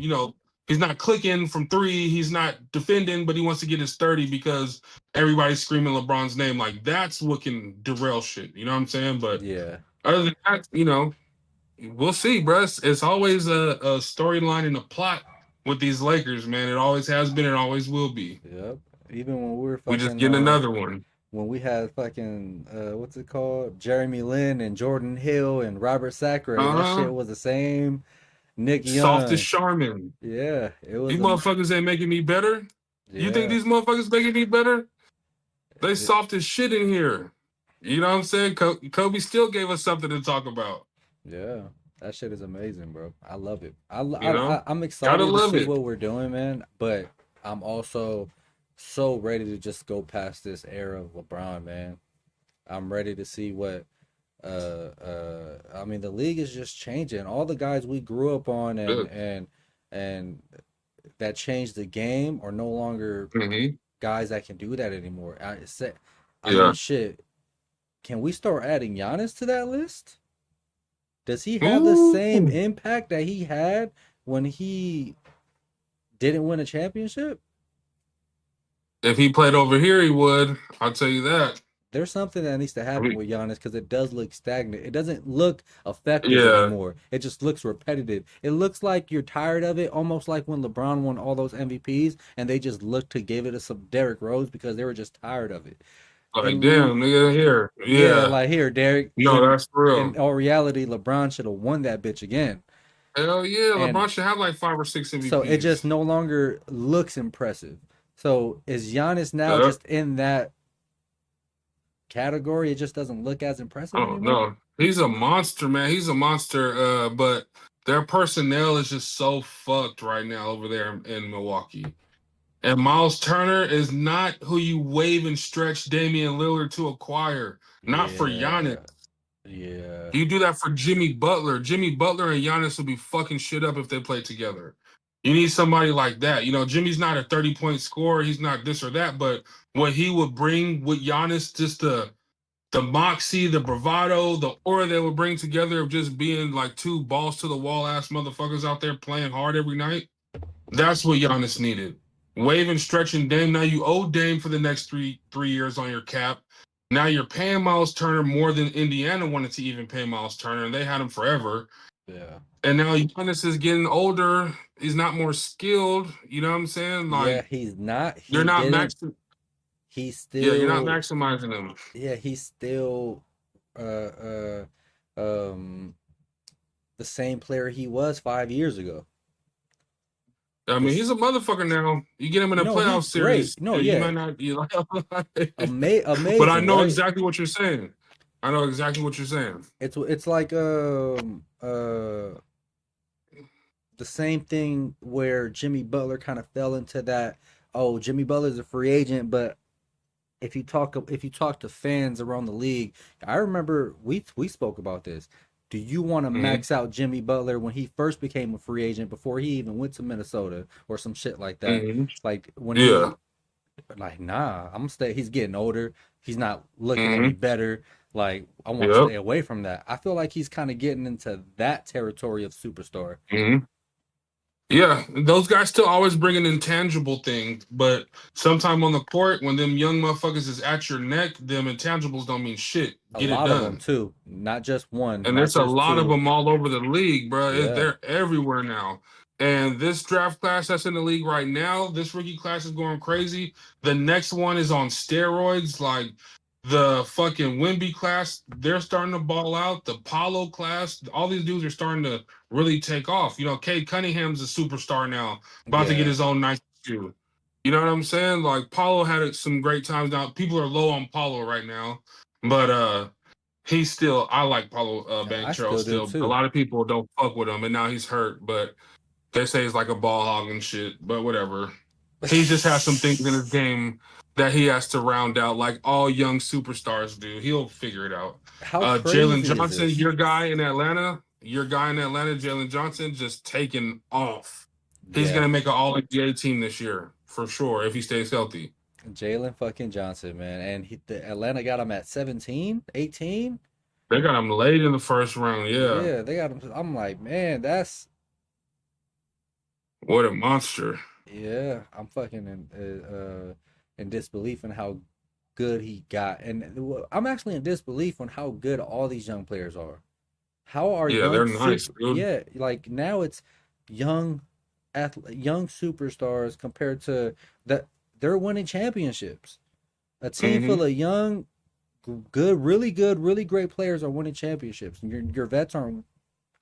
he's not clicking from three. He's not defending, but he wants to get his 30 because everybody's screaming LeBron's name. Like that's what can derail shit. You know what I'm saying? But Yeah, other than that, we'll see, bro. It's always a storyline and a plot with these Lakers, man. It always has been, it always will be. yep. Even when we were We just fucking getting another one. when we had fucking what's it called? Jeremy Lin and Jordan Hill and Robert Sacre, that Uh-huh. shit was the same. Nick Softest Young. Charmin. Yeah, it was These a motherfuckers ain't making me better. You think yeah. these motherfuckers making me better? They It- soft as shit in here. You know what I'm saying? Kobe still gave us something to talk about. yeah. That shit is amazing, bro. I love it. You know? I'm Gotta excited to love see it. what we're doing, man. But I'm also so ready to just go past this era of LeBron, man. I'm ready to see what I mean the league is just changing. All the guys we grew up on Good. and that changed the game are no longer Hmm. guys that can do that anymore. I mean Yeah. shit. Can we start adding Giannis to that list? Does he have the same Ooh. impact that he had when he didn't win a championship? If he played over here, he would. I'll tell you that. There's something that needs to I happen mean, with Giannis because it does look stagnant. It doesn't look effective yeah. anymore. It just looks repetitive. It looks like you're tired of it, almost like when LeBron won all those MVPs and they just looked to give it to some Derrick Rose because they were just tired of it. Like, And damn, nigga, here. yeah, Yeah. like here, Derrick, No, when that's real. in all reality, LeBron should have won that bitch again. Hell yeah. And LeBron should have like 5 or 6 so it just MVPs. no longer looks impressive. So is Giannis now Uh, just in that category? It just doesn't look as impressive oh anymore. no. He's a monster, man. He's a monster. But their personnel is just so fucked right now over there in Milwaukee. And Miles Turner is not who you wave and stretch Damian Lillard to acquire. Not for Giannis. Yeah, yeah, You do that for Jimmy Butler. Jimmy Butler and Giannis will be fucking shit up if they play together. You need somebody like that. You know, Jimmy's not a 30-point scorer. He's not this or that. But what he would bring with Giannis, just the moxie, the bravado, the aura they would bring together of just being like two balls to the wall ass motherfuckers out there playing hard every night. That's what Giannis needed. Waving, stretching Dame. Now you owe Dame for the next three years on your cap. Now you're paying Miles Turner more than Indiana wanted to even pay Miles Turner, and they had him forever. yeah, And now Giannis is getting older. He's not more skilled. You know what I'm saying? yeah. Like He's not. you're He not didn't. max. He's Yeah, you're not still. maximizing him. Yeah, he's still. Uh, um, the same player he was 5 years ago. I mean, he's This a motherfucker now. You get him in a no, playoff he's great. series, No, you yeah, might not. You like, but I amazing, know right? exactly what you're saying. I know exactly what you're saying. It's like the same thing where Jimmy Butler kind of fell into that. Oh, Jimmy Butler's a free agent, but if you talk to fans around the league, I remember we spoke about this. Do you want to Hmm. max out Jimmy Butler when he first became a free agent before he even went to Minnesota or some shit like that? Hmm. Like when Yeah. he like nah, I'm gonna stay. He's getting older. He's not looking any Hmm. better. Like I want to Yep. stay away from that. I feel like he's kind of getting into that territory of superstar. Hmm. Yeah, those guys still always bring an intangible thing, but sometime on the court, when them young motherfuckers is at your neck, them intangibles don't mean shit. A Get it lot of them done. too, not just one, And not there's a just lot of two. them all over the league, bro. Yeah, They're everywhere now. And this draft class that's in the league right now, this rookie class is going crazy. The next one is on steroids, like the fucking Wimby class. They're starting to ball out. The Paulo class, all these dudes are starting to really take off. You know, Cade Cunningham's a superstar now, about to get yeah. his own nice shoe. You know what I'm saying? Like Paulo had some great times. Now people are low on Paulo right now, but he's still. I like Paulo I Banchero still do still. A too. lot of people don't fuck with him, and now he's hurt. But they say he's like a ball hog and shit. But whatever. He just has some things in his game that he has to round out, like all young superstars do. He'll figure it out. How Jalen crazy is Johnson, this? your guy in Atlanta, Jalen Johnson, just taking off. He's Yeah, gonna make an All NBA team this year for sure if he stays healthy. Jalen fucking Johnson, man, and the Atlanta got him at 17, 18. They got him late in the first round. Yeah, Yeah, they got him. I'm like, man, that's what a monster. yeah. I'm fucking in disbelief in how good he got, and I'm actually in disbelief on how good all these young players are. How are Yeah, young they're nice, super? dude. Yeah, like now it's young, young superstars compared to that. they're winning championships. A team Mm-hmm. full of young, good, really great players are winning championships, and your vets aren't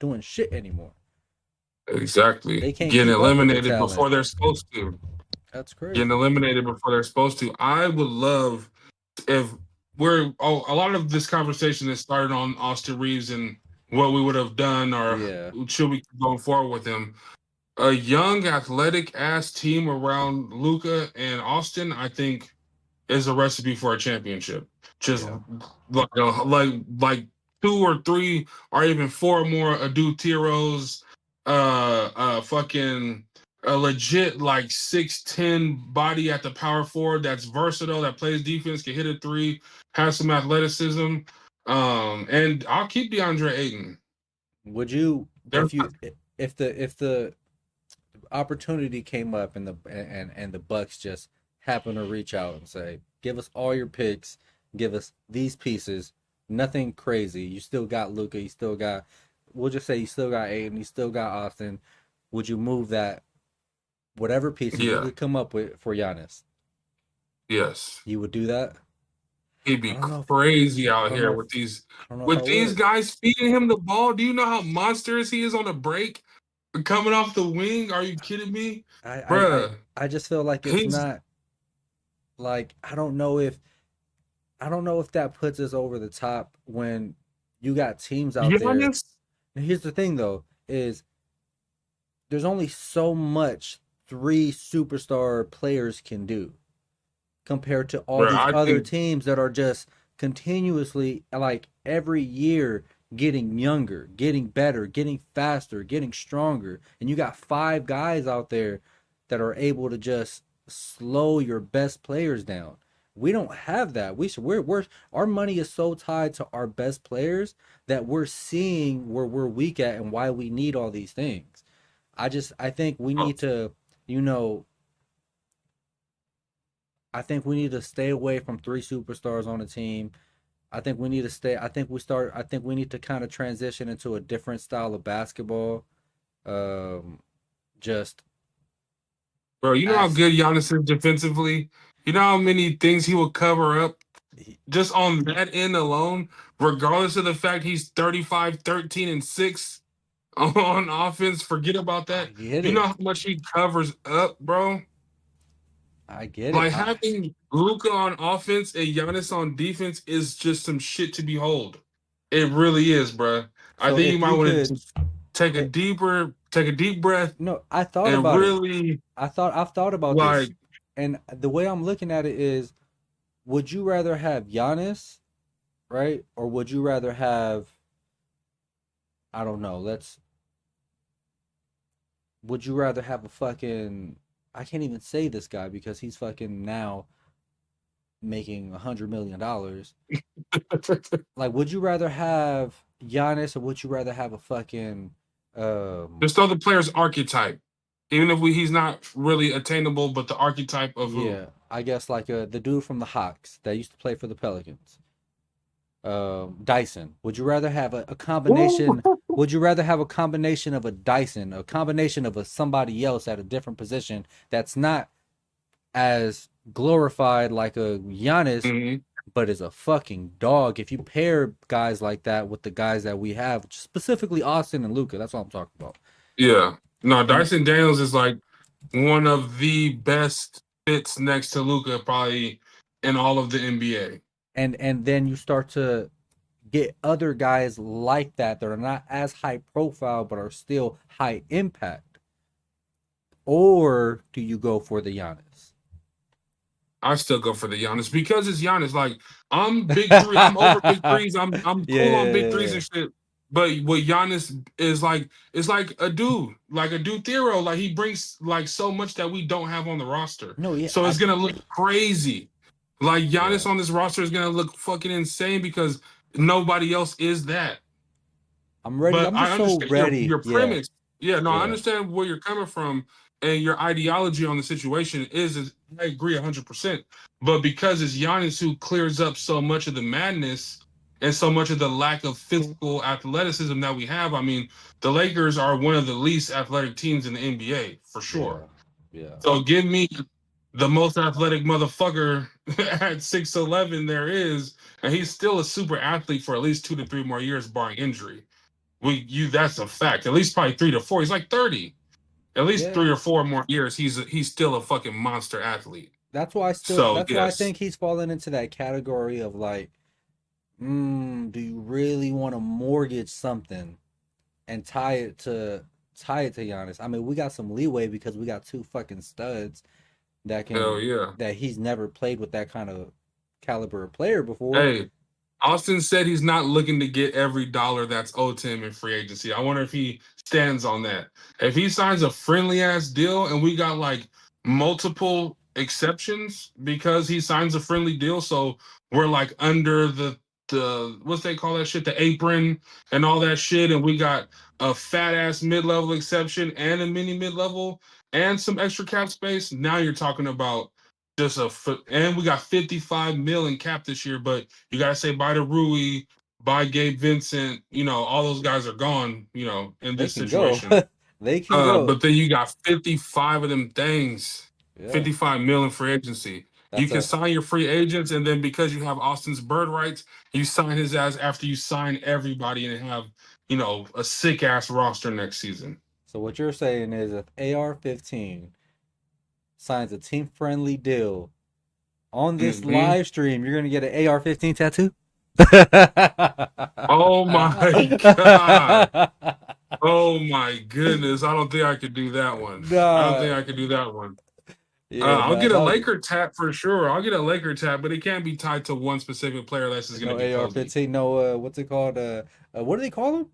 doing shit anymore. Exactly. They can't Getting keep up with the eliminated talent. before they're supposed to. That's Getting crazy. eliminated before they're supposed to. I would love if a lot of this conversation has started on Austin Reeves and what we would have done or Yeah, should we keep going forward with him. A young athletic ass team around Luca and Austin, I think is a recipe for a championship. Just yeah. like two or three or even four more Adu Tiros, fucking a legit like 6'10" body at the power forward that's versatile, that plays defense, can hit a three, has some athleticism. And I'll keep DeAndre Ayton. Would you They're if the opportunity came up and the Bucks just happen to reach out and say, "Give us all your picks, give us these pieces, nothing crazy. You still got Luca, you still got, we'll just say you still got Aiden, you still got Austin. Would you move that whatever pieces you yeah, could come up with for Giannis? yes. You would do that? He'd I be don't know if crazy I out don't here know if with these I don't know if I would. guys feeding him the ball. Do you know how monstrous he is on the break? Coming off the wing? Are you kidding me? I I I, Bruh, I just feel like it's he's not like I don't know if that puts us over the top when you got teams out there. Giannis. And here's the thing though, is there's only so much three superstar players can do compared to all Bruh, these I other think teams that are just continuously like every year getting younger, getting better, getting faster, getting stronger. And you got five guys out there that are able to just slow your best players down. We don't have that. We're our money is so tied to our best players that we're seeing where we're weak at and why we need all these things. I think we oh, need to, you know, I think we need to stay away from three superstars on the team. I think we need to stay. I think we need to kind of transition into a different style of basketball. Um, just bro, you know how ask. good Giannis is defensively? You know how many things he will cover up just on that end alone, regardless of the fact he's 35, 13, and 6 on offense. Forget about I that. get You know it. how much he covers up, bro? I get it. Like having Luca on offense and Giannis on defense is just some shit to behold. It really is, bruh. I So think you if might you want could, to it, take a deep breath, no, I thought and about it. really I've thought about this, like, and the way I'm looking at it is, would you rather have Giannis, right, or would you rather have, I don't know, let's, would you rather have a fucking, I can't even say this guy because he's fucking now making $100 million. Like, would you rather have Giannis or would you rather have a fucking just throw the player's archetype, even if he's not really attainable, but the archetype of who. yeah, I guess like the dude from the Hawks that used to play for the Pelicans. Dyson. Would you rather have a Ooh. combination? Would you rather have a combination of a Dyson, a combination of a somebody else at a different position that's not as glorified like a Giannis, Mhm. but is a fucking dog? If you pair guys like that with the guys that we have, specifically Austin and Luca, that's what I'm talking about. Yeah. No, And Dyson Daniels is like one of the best fits next to Luca probably in all of the NBA. and then you start to get other guys like that are not as high profile but are still high impact, or do you go for the Giannis? I still go for the Giannis because it's Giannis. Like I'm big three, I'm over big threes. I'm Yeah, cool on yeah, big yeah, threes yeah. and shit. But what Giannis is like, it's like a dude Thero. Like he brings like so much that we don't have on the roster. No, yeah, So it's gonna look crazy. Like yeah. Giannis on this roster is gonna look fucking insane because nobody else is that. I'm ready. But I'm I just so understand your ready. Yeah, premise. Yeah, no, I yeah, understand where you're coming from and your ideology on the situation is I agree 100%. But because it's Giannis who clears up so much of the madness and so much of the lack of physical athleticism that we have, I mean, the Lakers are one of the least athletic teams in the NBA for sure. yeah, yeah. So give me the most athletic motherfucker at 6'11" there is, and he's still a super athlete for at least 2 to 3 more years, barring injury. That's a fact. At least probably 3 to 4. He's like 30. At least Yeah, 3 or 4 more years, he's still a fucking monster athlete. So that's why I yes, think he's fallen into that category of like, do you really want to mortgage something and tie it to Giannis? I mean, we got some leeway because we got two fucking studs that hell can yeah. that he's never played with that kind of caliber of player before. Hey, Austin said he's not looking to get every dollar that's owed to him in free agency. I wonder if he stands on that. If he signs a friendly ass deal and we got like multiple exceptions because he signs a friendly deal, so we're like under the what's they call that shit, the apron and all that shit, and we got a fat ass mid level exception and a mini mid level and some extra cap space. Now you're talking about just and we got 55 mil in cap this year, but you gotta say bye to Rui, bye Gabe Vincent. All those guys are gone. In They this can go. situation. They can go. But then you got 55 of them things, Yeah. 55 mil in free agency. You That's can a sign your free agents, and then because you have Austin's bird rights, you sign his ass after you sign everybody and have a sick ass roster next season. so what you're saying is if AR-15 signs a team friendly deal on this Hmm. live stream, you're gonna get an AR-15 tattoo? Oh my god. Oh my goodness. I don't think I could do that one. I don't Nah. think I could do that one. Yeah, I'll nah, get a that was Laker tap for sure. I'll get a Laker tap, but it can't be tied to one specific player unless it's going no to be Kobe. AR-15, no what's it called? What do they call him?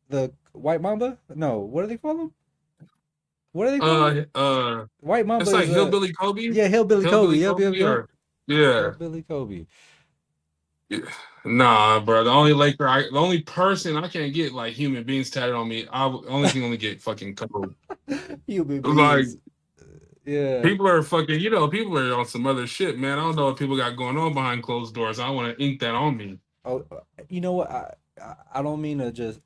The White Mamba? No, what do they call him? What do they call him? Uh, uh, White Mamba it's like is Hillbilly Kobe. yeah, Hillbilly Kobe. Hillbilly Yep, yep, Kobe, yep. or yeah. Hillbilly Kobe. Yeah. Nah, bro. The only person I can't get like human beings tatted on me. Only can only get fucking Kobe. Human Like beings. Yeah. people are fucking, people are on some other shit, man. I don't know what people got going on behind closed doors. I want to ink that on me. Oh, you know what? I don't mean to just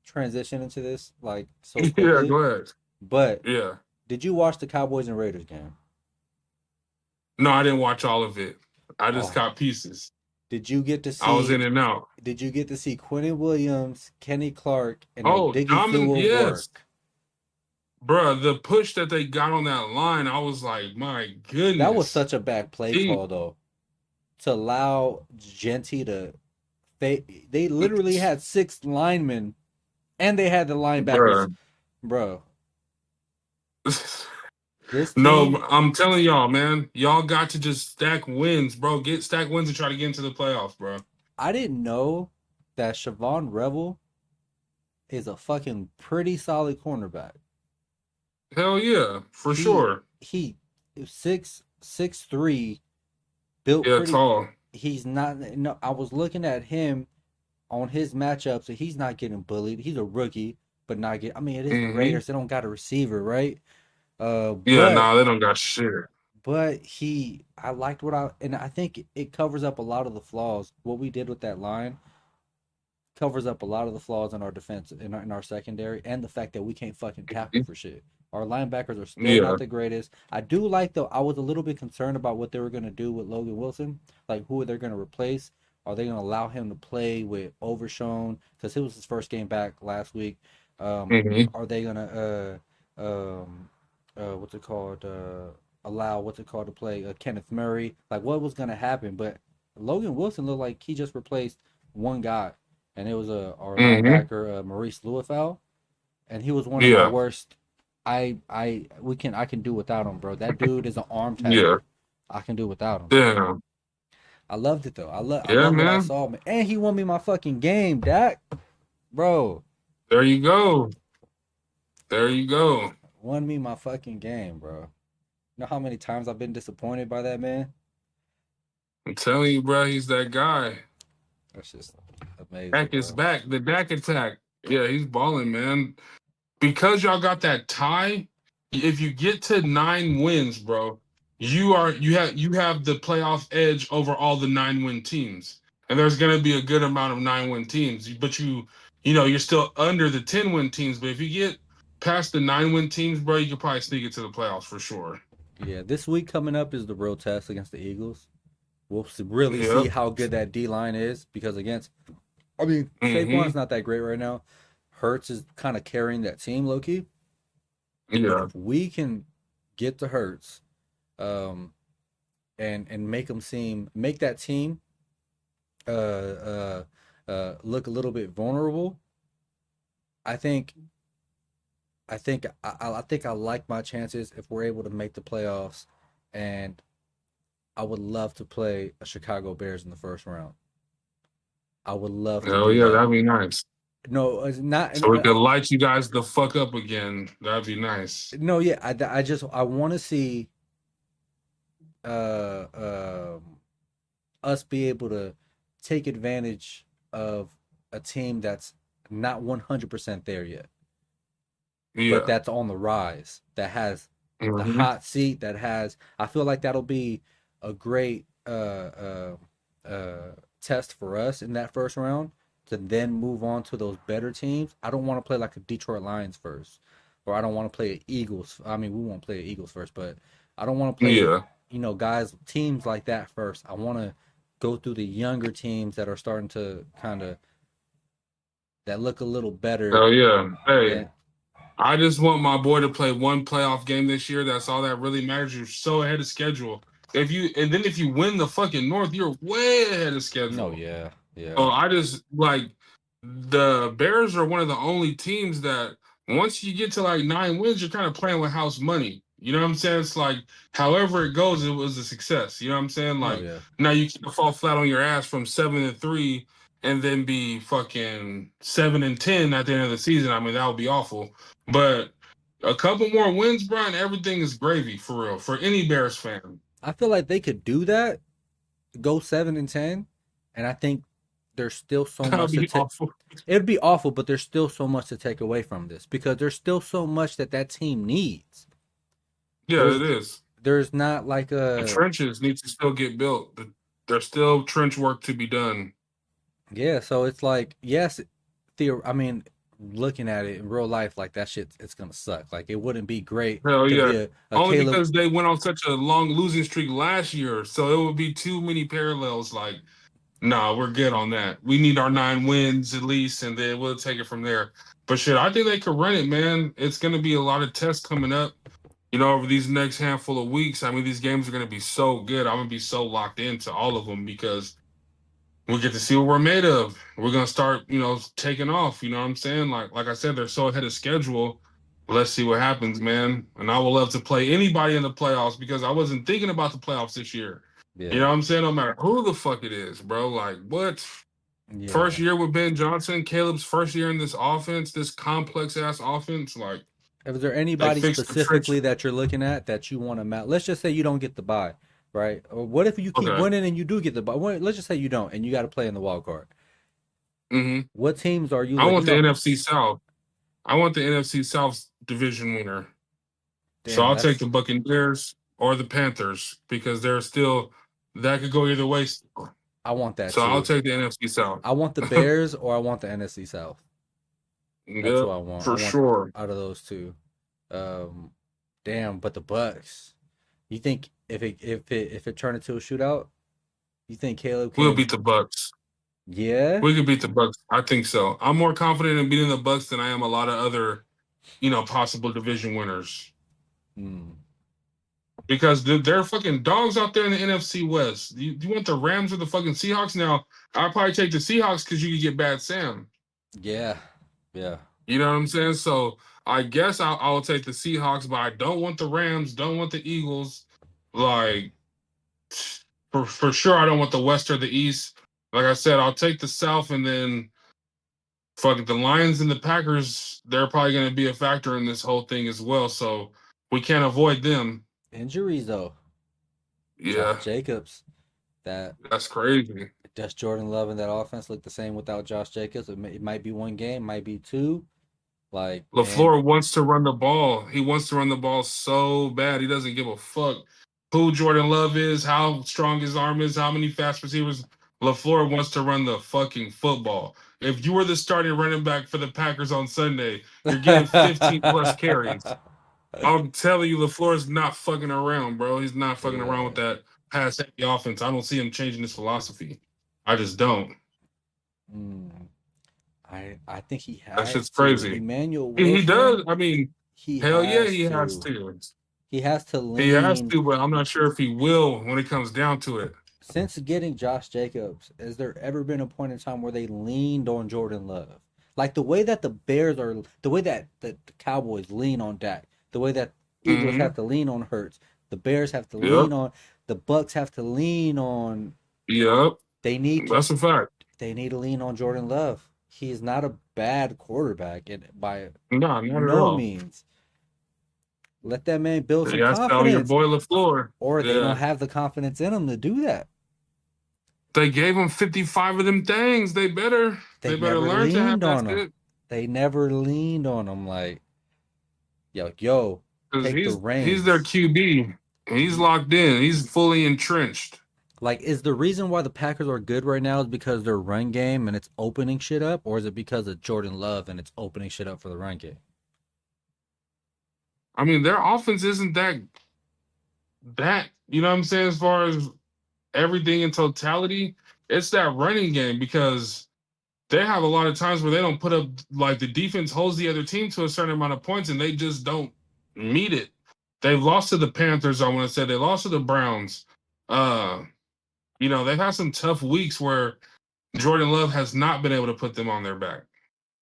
transition into this like so Yeah, quickly, go ahead. but Yeah. did you watch the Cowboys and Raiders game? No, I didn't watch all of it. I just Oh, caught pieces. did you get to I was see? in and out. Did you get to see Quentin Williams, Kenny Clark, and Oh, Domin, Odighizuwa yes. work? Bruh, the push that they got on that line, I was like, my That was goodness. such a bad play He, call though, to allow Genty to. They literally had six linemen, and they had the linebackers, bruh. bro. This No, team, I'm telling y'all, man, y'all got to just stack wins, bro. Get stack wins and try to get into the playoffs, bro. I didn't know that Siobhan Rebel is a fucking pretty solid cornerback. Hell yeah, for He sure. he 6'3", built Yeah, pretty. tall. He's not. No, I was looking at him on his matchups, and he's not getting bullied. He's a rookie, but not get. I mean, it is the Hmm. Raiders. They don't got a receiver, right? Uh, Yeah, but nah, they don't got shit. I liked and I think it covers up a lot of the flaws. What we did with that line covers up a lot of the flaws in our defense, in our secondary, and the fact that we can't fucking tackle for shit. Our linebackers are still not Yeah. the greatest. I do like though. I was a little bit concerned about what they were gonna do with Logan Wilson. Like who are they gonna replace? Are they gonna allow him to play with Overshown because it was his first game back last week? Hmm. Are they gonna what's it called? Allow what's it called to play Kenneth Murray? Like what was gonna happen? But Logan Wilson looked like he just replaced one guy, and it was our Hmm. linebacker Maurice Luafau, and he was one of our Yeah. worst. I can do without him, bro. That dude is an arm Yeah. tackler. I can do without him. Damn. I loved it though. I Yeah, love what I man. saw, man. And he won me my fucking game, Dak. Bro, There you go. There you go. won me my fucking game, bro. You know how many times I've been disappointed by that man? I'm telling you, bro, he's that guy. That's just amazing, Dak is bro. back. The Dak attack. Yeah, he's balling, man. Because y'all got that tie, if you get to 9 wins, bro, you have the playoff edge over all the 9-win teams. And there's gonna be a good amount of 9-win teams. But you're still under the 10-win teams. But if you get past the 9-win teams, bro, you could probably sneak it to the playoffs for sure. Yeah, this week coming up is the real test against the Eagles. We'll really see Yep. how good that D line is because against, I mean, Mm-hmm. Saquon's not that great right now. Hurts is kind of carrying that team low key. But Yeah. if we can get to Hurts, um, and make that team uh look a little bit vulnerable, I think I think I like my chances if we're able to make the playoffs, and I would love to play a Chicago Bears in the first round. I would love to Oh do yeah, that. that'd be nice. No, it's not. So we could light you guys the fuck up again. That'd be nice. No, yeah, I just I want to see uh us be able to take advantage of a team that's not 100% there yet, but Yeah. that's on the rise, that has the Mm-hmm. hot seat, that has, I feel like that'll be a great test for us in that first round to then move on to those better teams. I don't want to play like a Detroit Lions first, or I don't want to play a Eagles. I mean, we won't play Eagles first, but I don't want to play, Yeah. guys, teams like that first. I want to go through the younger teams that are starting to kind of that look a little better Oh yeah. Hey, than. I just want my boy to play one playoff game this year. That's all that really matters. You're so ahead of schedule. If you win the fucking North, you're way ahead of No, schedule. yeah, Oh, yeah, I just like the Bears are one of the only teams that once you get to like 9 wins, you're kind of playing with house money. You know what I'm saying? It's like however it goes, it was a success. You know what I'm saying? no, Like yeah. now you can't fall flat on your ass from 7-3 and then be fucking 7-10 at the end of the season. I mean, that would be awful. But a couple more wins, Brian, everything is gravy for real for any Bears fan. I feel like they could do that, go 7-10, and I think there's still so That would much to be take. awful. It'd be awful, but there's still so much to take away from this because there's still so much that team needs. Yeah, There's it is. there's not like The a, trenches need to still get built. There's still trench work to be done. yeah. So it's like, yes, I mean, looking at it in real life, like that shit, it's gonna suck. Like it wouldn't be great Hell to yeah. be a Only Caleb. because they went on such a long losing streak last year. So it would be too many parallels. Like, nah, we're good on that. We need our 9 wins at least, and then we'll take it from there. But shit, I think they could run it, man. It's going to be a lot of tests coming up, over these next handful of weeks. I mean, these games are going to be so good. I'm going to be so locked into all of them because we get to see what we're made of. We're gonna start, taking off. You know what I'm saying? Like I said, they're so ahead of schedule. Let's see what happens, man. And I would love to play anybody in the playoffs because I wasn't thinking about the playoffs this year. You know Yeah, what I'm saying? No matter who the fuck it is, bro. Like what? First yeah. year with Ben Johnson, Caleb's first year in this offense, this complex ass offense. Like Is there they anybody fixed the trench. specifically that you're looking at that you want to match? Let's just say you don't get the buy, right? Or what if you keep Okay. winning and you do get the buy? Let's just say you don't and you got to play in the wild card. hmm What teams are you I like? want the NFC South. I want the NFC South division winner. So Damn, I'll take that's the Buccaneers or the Panthers because they're still that could go either way. I want that So I'll too. take the NFC South. I want the Bears or I want the NFC South. That's Yep, what I want. I for want sure. out of those two. Um, damn, but the Bucks. You think if it turned into a shootout, you think Caleb We'll can? beat the Bucks. Yeah. We could beat the Bucks. I think so. I'm more confident in beating the Bucks than I am a lot of other, possible division winners Hmm. because they're fucking dogs out there in the NFC West. Do you want the Rams or the fucking Seahawks? Now I'll probably take the Seahawks because you could get Bad Sam. Yeah. Yeah. You know what I'm saying? So I guess I'll take the Seahawks, but I don't want the Rams, don't want the Eagles. Like for sure, I don't want the West or the East. Like I said, I'll take the South, and then fuck it, the Lions and the Packers. They're probably going to be a factor in this whole thing as well. So we can't avoid them. Injuries though. Josh Yeah, Jacobs. That that's crazy. does Jordan Love and that offense look the same without Josh Jacobs? It might be one game, might be two. Like, and LaFleur wants to run the ball. He wants to run the ball so bad. He doesn't give a fuck who Jordan Love is, how strong his arm is, how many fast receivers. LaFleur wants to run the fucking football. If you were the starting running back for the Packers on Sunday, you're getting 15 plus carries. I'm telling you, LaFleur's not fucking around, bro. He's not fucking around with Yeah. that pass heavy offense. I don't see him changing his philosophy. I just don't. Mm. I think he That has shit's to. crazy. Emmanuel He Wilson, does. I mean, he hell yeah, has he has to. to. He has to He has lean. to, but I'm not sure if he will when it comes down to it. Since getting Josh Jacobs, has there ever been a point in time where they leaned on Jordan Love? Like the way that the Bears are, the way that the Cowboys lean on Dak, the way that Eagles Mm-hmm. have to lean on Hurts, the Bears have to Yep. lean on, the Bucks have to lean on. Yep. They need to, That's a fact. they need to lean on Jordan Love. He is not a bad quarterback by No, not at no all. means. Let that man build some You gotta sell your confidence, boy LaFleur. or they don't Yeah. have the confidence in him to do that. They gave him 55 of them things. They better. They They better never learn to have leaned that on him. shit. They never leaned on him. Like, yo, Because take the he's their reins. QB. He's locked in. He's fully entrenched. Like, is the reason why the Packers are good right now is because their run game and it's opening shit up, or is it because of Jordan Love and it's opening shit up for the run game? I mean, their offense isn't that, you know what I'm saying, as far as everything in totality. It's that running game because they have a lot of times where they don't put up, like, the defense holds the other team to a certain amount of points and they just don't meet it. They've lost to the Panthers, I want to say. They lost to the Browns. Uh, they've had some tough weeks where Jordan Love has not been able to put them on their back.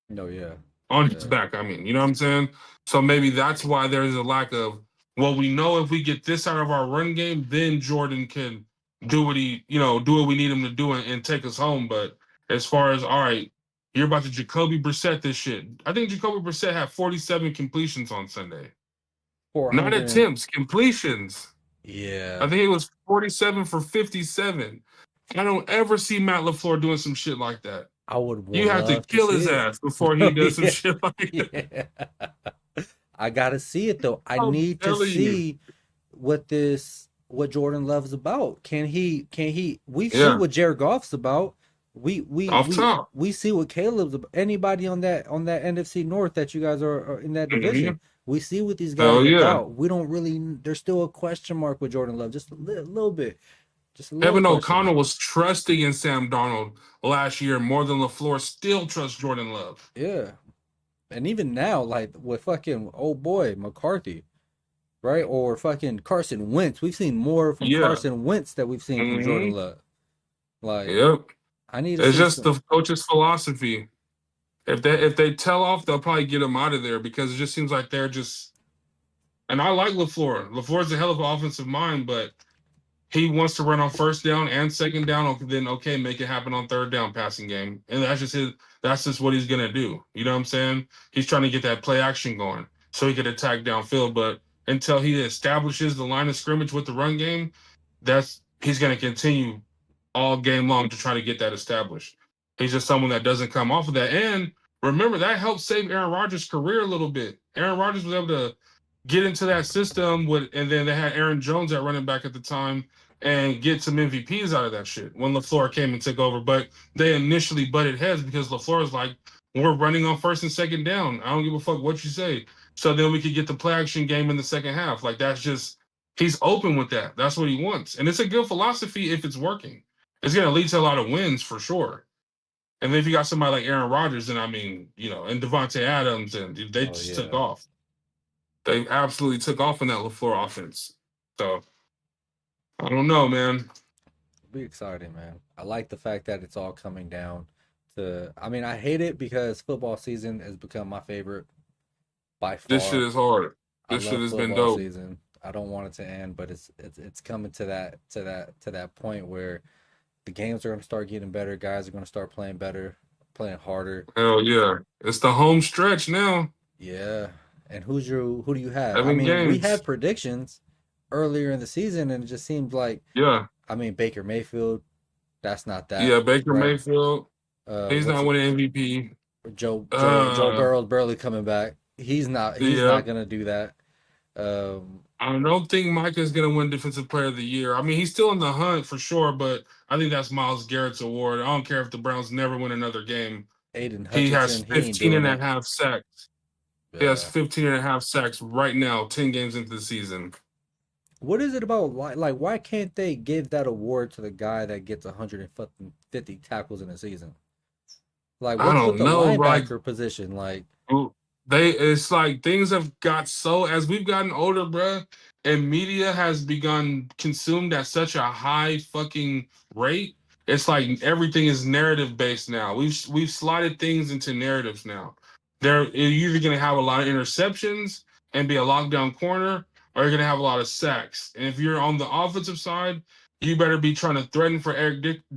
No, yeah. On his Yeah. back, I mean. You know what I'm saying? So maybe that's why there's a lack of, well, we know if we get this out of our run game, then Jordan can do what we need him to do and take us home. But as far as, all right, you're about to Jacoby Brissett this shit. I think Jacoby Brissett had 47 completions on Sunday. Not 400 and attempts, completions. I yeah. think it was 47 for 57. I don't ever see Matt LaFleur doing some shit like that. I would You have to love to kill see his it. ass before he No, does some yeah. shit like that. Yeah. I gotta see it though. I I'm need to telling you. see what Jordan Love is about. Can he we've seen Yeah, what Jared Goff's about. We we off we top. we see what Caleb's about. Anybody on that NFC North that you guys are in that Mm-hmm. division. We see what these guys Hell are yeah. about. We don't really there's still a question mark with Jordan Love. Just a little bit. Just a little Kevin question O'Connell mark. was trusting in Sam Darnold last year more than LaFleur still trusts Jordan Love. Yeah. And even now, like with fucking old boy McCarthy, right? Or fucking Carson Wentz. We've seen more from Yeah. Carson Wentz that we've seen from Mm-hmm. Jordan Love. Like, Yep. I need to It's see just some. the coach's philosophy. If they tell off, they'll probably get him out of there because it just seems like they're just. And I like LaFleur. LaFleur's a hell of an offensive mind, but he wants to run on first down and second down. Then okay, make it happen on third down passing game, and that's just his. That's just what he's gonna do. You know what I'm saying? He's trying to get that play action going so he could attack downfield. But until he establishes the line of scrimmage with the run game, he's gonna continue all game long to try to get that established. He's just someone that doesn't come off of that. And remember, that helped save Aaron Rodgers' career a little bit. Aaron Rodgers was able to get into that system and then they had Aaron Jones at running back at the time and get some MVPs out of that shit when LaFleur came and took over. But they initially butted heads because LaFleur was like, we're running on first and second down. I don't give a fuck what you say. So then we could get the play action game in the second half. Like that's just he's open with that. That's what he wants. And it's a good philosophy if it's working. It's gonna lead to a lot of wins for sure. And then if you got somebody like Aaron Rodgers, then I mean, and Devontae Adams, and they Oh just took yeah, off. They absolutely took off in that LaFleur offense. So I don't know, man. it'll be exciting, man. I like the fact that it's all coming down to. I mean, I hate it because football season has become my favorite by This shit far. is hard. I This shit love has been football dope. season. I don't want it to end, but it's coming to that point where the games are going to start getting better. Guys are going to start playing better, playing harder. Hell yeah. It's the home stretch now. Yeah. And who do you have? I 7 mean, we had games. predictions earlier in the season, and it just seemed like, Yeah. I mean, Baker Mayfield, that's not that, Yeah, Baker right? Mayfield. He's What's not it? winning MVP. Joe Burrow's barely coming back. He's not Yeah. gonna do that. Um, I don't think Micah's gonna win Defensive Player of the Year. I mean, he's still in the hunt for sure, but I think that's Myles Garrett's award. I don't care if the Browns never win another game. Aiden He has Hutchinson, he ain't 15 doing and a it. half sacks. He has Yeah. 15 and a half sacks right now, 10 games into the season. What is it about? Why can't they give that award to the guy that gets 150 tackles in a season? Like, I what's with don't the know. Like, linebacker position? Like, it's like things have got so as we've gotten older, bruh, and media has begun consumed at such a high fucking rate. It's like everything is narrative based now. We've slotted things into narratives now. You're either gonna have a lot of interceptions and be a lockdown corner, or you're gonna have a lot of sacks. And if you're on the offensive side, you better be trying to threaten for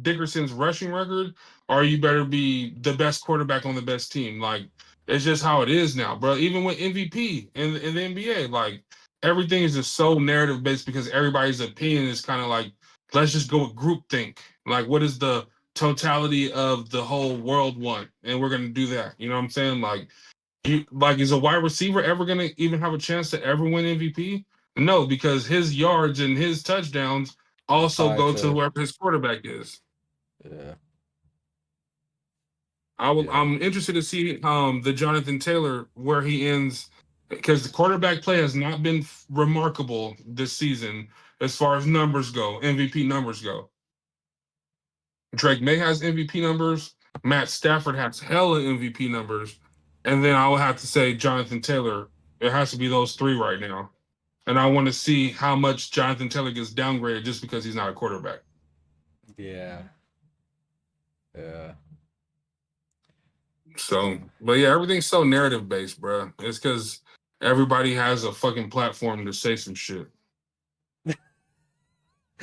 Dickerson's rushing record, or you better be the best quarterback on the best team. Like it's just how it is now, bro. Even with MVP in the NBA, like everything is just so narrative based because everybody's opinion is kind of like, let's just go with groupthink. Like, what is the totality of the whole world want? And we're gonna do that. You know what I'm saying? Is a wide receiver ever gonna even have a chance to ever win MVP? No, because his yards and his touchdowns are also tied go to to whoever his quarterback is. yeah, yeah, I'm interested to see the Jonathan Taylor where he ends because the quarterback play has not been remarkable this season as far as numbers go, MVP numbers go. Drake May has MVP numbers, Matt Stafford has hella MVP numbers, and then I will have to say Jonathan Taylor. It has to be those three right now. And I want to see how much Jonathan Taylor gets downgraded just because he's not a quarterback. yeah, yeah. So, but yeah, everything's so narrative based, bro. It's because everybody has a fucking platform to say some shit.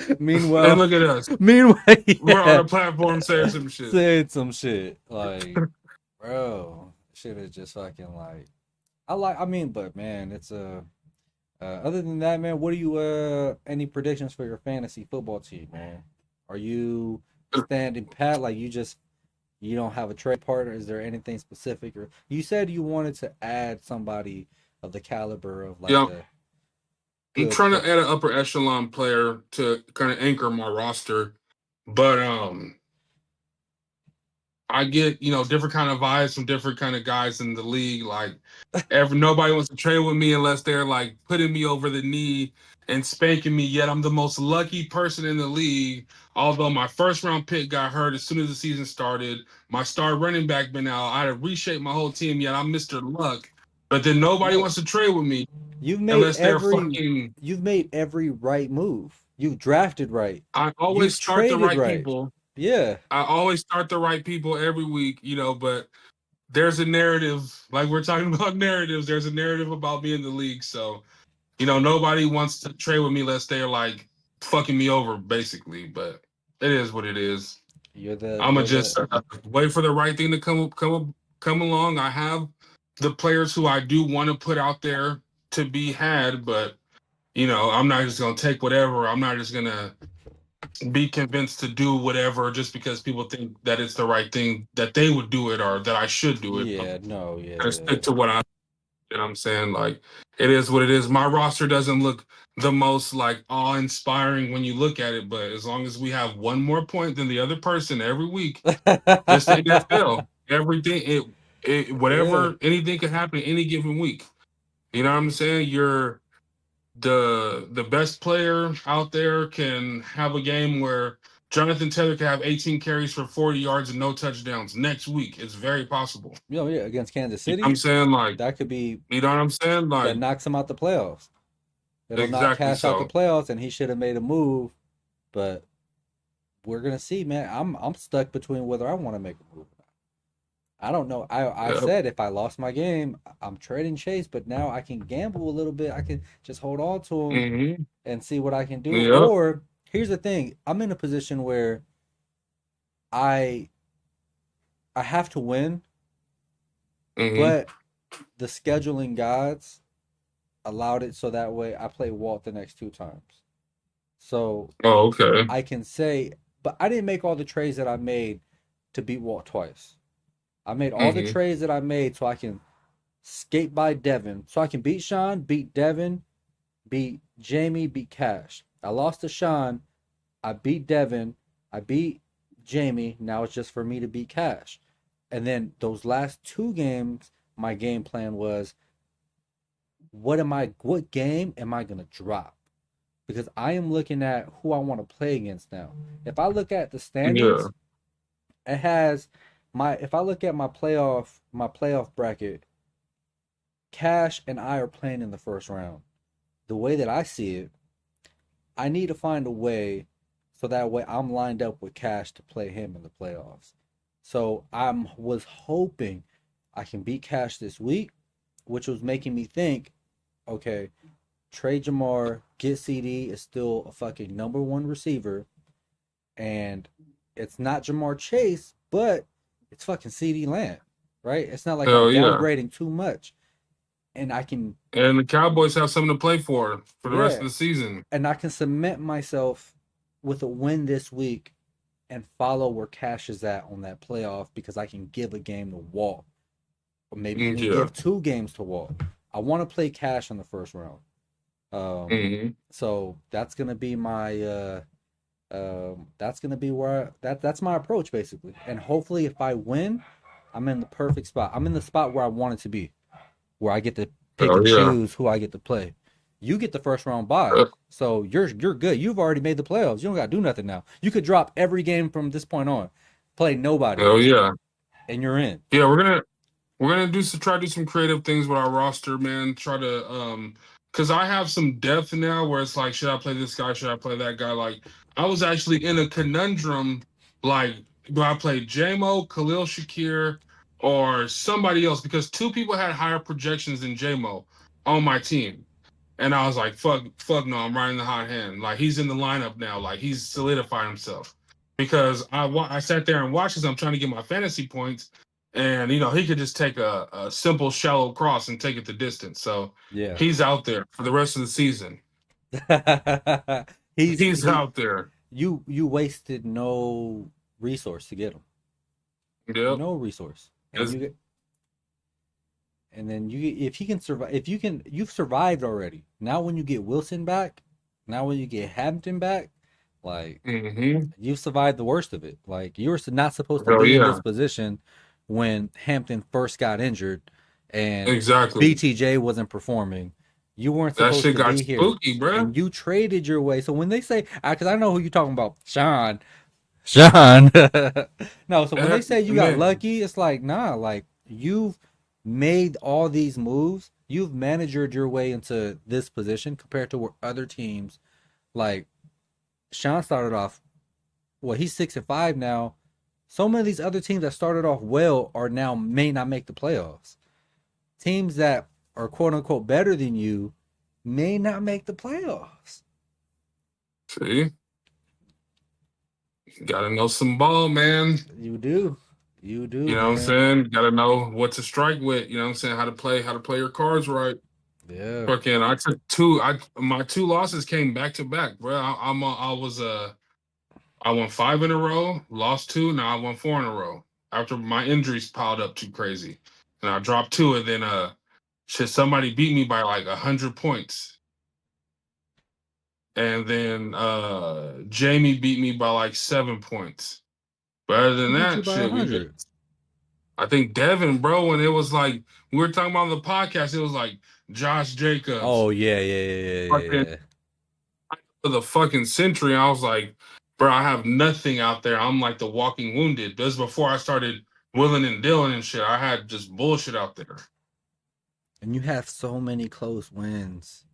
And Meanwhile, look at us. meanwhile, We're on yeah, a platform saying some shit. said some shit like, bro, shit is just fucking like. I mean, but man, it's a. Other than that, man, what do you any predictions for your fantasy football team, man? Are you standing pat like you don't have a trade partner? Is there anything specific or you said you wanted to add somebody of the caliber of like Yeah, a I'm good trying play? to add an upper echelon player to kind of anchor my roster, but I get different kind of vibes from different kind of guys in the league. Like nobody wants to trade with me unless they're like putting me over the knee and spanking me. Yet I'm the most lucky person in the league. Although my first round pick got hurt as soon as the season started, my star running back been out. I had to reshape my whole team. Yet I'm Mr. Luck. But then nobody No, wants to trade with me you've made unless they're every fucking. you've made every right move. You've drafted right. I always You've start the traded right right. people. Yeah. I always start the right people every week, but there's a narrative, like we're talking about narratives. There's a narrative about me in the league. So, nobody wants to trade with me unless they're like fucking me over, basically. But it is what it is. I'ma You're the just wait for the right thing to come along. I have the players who I do want to put out there to be had, but I'm not just gonna take whatever. I'm not just gonna be convinced to do whatever just because people think that it's the right thing that they would do it or that I should do it. I'm yeah, no, gonna yeah. stick to what I'm saying. Like it is what it is. My roster doesn't look the most like awe-inspiring when you look at it, but as long as we have one more point than the other person every week, just the NFL, everything Yeah. whatever anything can happen any given week. You know what I'm saying? You're the best player out there can have a game where Jonathan Taylor can have 18 carries for 40 yards and no touchdowns next week. It's very possible. Yeah, against Kansas You know what I'm City, saying? Like, that could be you know what I'm saying? that Like, knocks him out the playoffs. It'll knock exactly Cash out the so. playoffs, and he should have made a move. But we're gonna see, man. I'm stuck between whether I want to make a move. I don't know. I Yep. said if I lost my game, I'm trading Chase, but now I can gamble a little bit. I can just hold on to him Mm-hmm. and see what I can do. Yep. Or here's the thing: I'm in a position where I I have to win, Mm-hmm. but the scheduling gods allowed it so that way I play Walt the next two times. So Oh, okay. I can say, but I didn't make all the trades that I made to beat Walt twice. I made all the Mm-hmm. trades that I made so I can skate by Devin. So I can beat Sean, beat Devin, beat Jamie, beat Cash. I lost to Sean. I beat Devin. I beat Jamie. Now it's just for me to beat Cash. And then those last two games, my game plan was what game am I gonna drop? Because I am looking at who I want to play against now. If I look at the Yeah. standings, it has if I look at my playoff bracket, Cash and I are playing in the first round. The way that I see it, I need to find a way so that way I'm lined up with Cash to play him in the playoffs. So I was hoping I can beat Cash this week, which was making me think, okay, trade Jamar, get CD is still a fucking number one receiver, and it's not Jamar Chase, but it's fucking CD Lamb, right? It's not like I'm Hell yeah. downgrading too much, and I can, And the Cowboys have something to play for the rest yeah, of the season. and I can cement myself with a win this week and follow where Cash is at on that playoff because I can give a game to Walt, or maybe even Yeah. give two games to Walt. I want to play Cash in the first round. hmm So that's gonna be my that's gonna be where that's my approach basically. And hopefully, if I win, I'm in the perfect spot. I'm in the spot where I want it to be, where I get to pick Hell and yeah. choose who I get to play. You get the first round bye, Uh, so you're good. You've already made the playoffs. You don't gotta do nothing now. You could drop every game from this point on, play nobody, Hell yeah. and you're in. Yeah, we're gonna try to do some creative things with our roster, man. Try to because I have some depth now where it's like, should I play this guy? Should I play that guy? Like, I was actually in a conundrum. Like, do I play JMO, Khalil Shakir, or somebody else? Because two people had higher projections than JMO on my team. And I was like, fuck no, I'm riding the hot hand. Like he's in the lineup now. Like he's solidified himself. Because I sat there and watched as I'm trying to get my fantasy points, and he could just take a simple shallow cross and take it the distance. So Yeah. he's out there for the rest of the season. he's He's he out there. you wasted no resource to get him. Yep. No resource. And It's- you get and then if he can survive, you've survived already. Now when you get Wilson back, now when you get Hampton back, like mhm. you've survived the worst of it. Like you were not supposed to Hell be in this yeah. position when Hampton first got injured and Exactly. BTJ wasn't performing. You weren't That supposed shit to got be here, spooky, bruh. and you traded your way. So when they say, because I know who you're talking about, Sean. No, so when they say you got Man, lucky, it's like, nah, like you've made all these moves, you've managed your way into this position compared to where other teams, like Sean started off, well, he's 6-5 now. So many of these other teams that started off well are now may not make the playoffs. Teams that are quote unquote better than you may not make the playoffs. see, gotta know some ball, man. You do. You do, You know what I'm man. saying? Got to know what to strike with. You know what I'm saying? How to play your cards right. Yeah. Fucking, I took two. My two losses came back to back, bro. I won five in a row, lost two. Now I won four in a row after my injuries piled up too crazy, and I dropped two, and then shit, somebody beat me by like 100 points, and then Jamie beat me by like 7 points. But other than Who beat you that, by shit, 100? I think Devin, bro, when it was like we were talking about on the podcast, it was like Josh Jacobs, Oh, yeah, yeah, yeah, yeah, fucking yeah. for the fucking century. I was like, bro, I have nothing out there. I'm like the walking wounded. This before I started willing and dealing and shit. I had just bullshit out there. And you have so many close wins.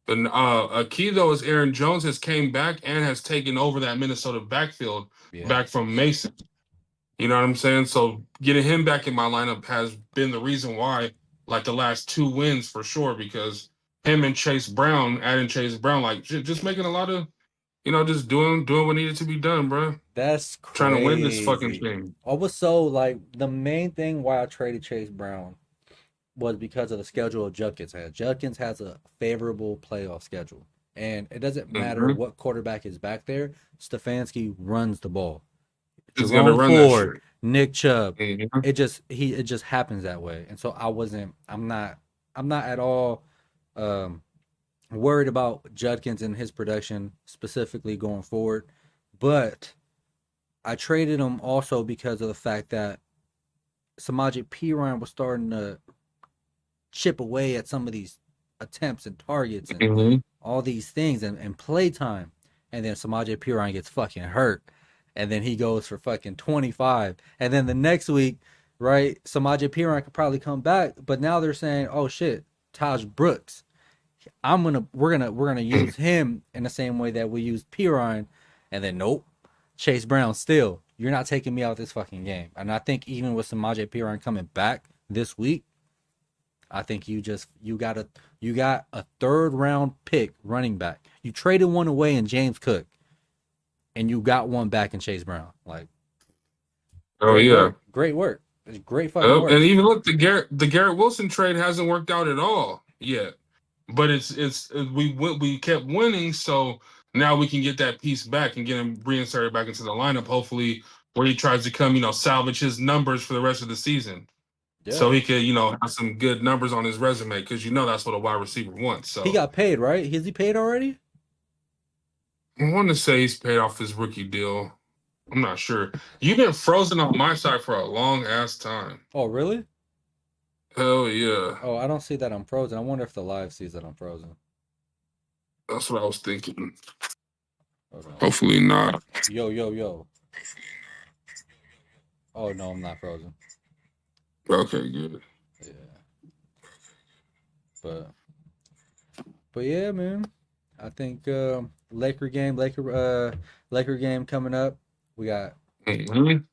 And a key though is Aaron Jones has came back and has taken over that Minnesota backfield Yeah. back from Mason. You know what I'm saying? So getting him back in my lineup has been the reason why, like the last two wins for sure, because him and Chase Brown, adding Chase Brown, like just making a lot of, just doing what needed to be done, bro. That's Trying to win this fucking crazy. thing. I was so like the main thing why I traded Chase Brown was because of the schedule of Judkins has. Judkins has a favorable playoff schedule. And it doesn't matter Mm-hmm. what quarterback is back there, Stefanski runs the ball. He's gonna Jerome run that Ford, shit. Nick Chubb. Mm-hmm. It just happens that way. And so I'm not at all um worried about Judkins and his production specifically going forward. But I traded him also because of the fact that Samaje Perine was starting to chip away at some of these attempts and targets and Mhm. all these things and play time. And then Samaje Perine gets fucking hurt. And then he goes for fucking 25. And then the next week, right, Samaje Perine could probably come back. But now they're saying, oh shit, Taj Brooks. We're gonna use him in the same way that we used Perine. And then nope. Chase Brown still. You're not taking me out this fucking game. And I think even with Samaje Perine coming back this week, I think you got a third round pick running back. You traded one away in James Cook, and you got one back in Chase Brown. Like Oh great yeah. work, great work, it's great fucking work. And even look, the Garrett Wilson trade hasn't worked out at all yet. But we kept winning, so now we can get that piece back and get him reinserted back into the lineup. Hopefully, where he tries to come, salvage his numbers for the rest of the season, so Yeah, he could, have some good numbers on his resume because that's what a wide receiver wants. he So got paid, right? Is he paid already? I want to say he's paid off his rookie deal. I'm not sure. You've been frozen on my side for a long ass time. Oh, really? Hell yeah. Oh, I don't see that I'm frozen. I wonder if the live sees that I'm frozen. That's what I was thinking. Hold on. Hopefully not. Yo, yo, yo. Oh no, I'm not frozen. Okay, good. Yeah, but yeah, man. I think Laker game coming up. We got Mhm.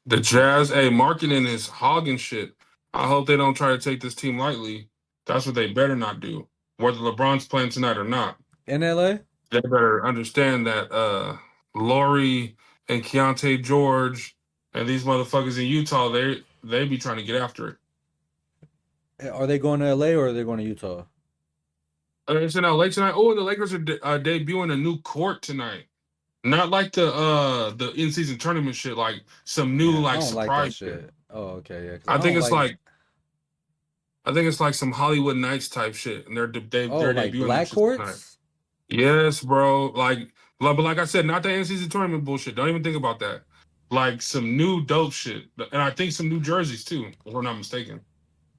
The Jazz, hey, marketing is hogging shit. I hope they don't try to take this team lightly. That's what they better not do. Whether LeBron's playing tonight or not, in LA. they better understand that Laurie and Keontae George and these motherfuckers in Utah, they be trying to get after it. Are they going to LA or are they going to Utah? It's in LA tonight. Oh, and the Lakers are debuting a new court tonight. Not like the in season tournament shit, like some new Yeah, I like don't like that surprise shit. shit. Oh, okay, yeah, because I I think don't it's like. like I think it's like some Hollywood Nights type shit, and Oh, they're like debuting that black shit tonight. courts. Yes, bro. But like I said, not the in season tournament bullshit. Don't even think about that. Like some new dope shit, and I think some new jerseys too, if I'm not mistaken.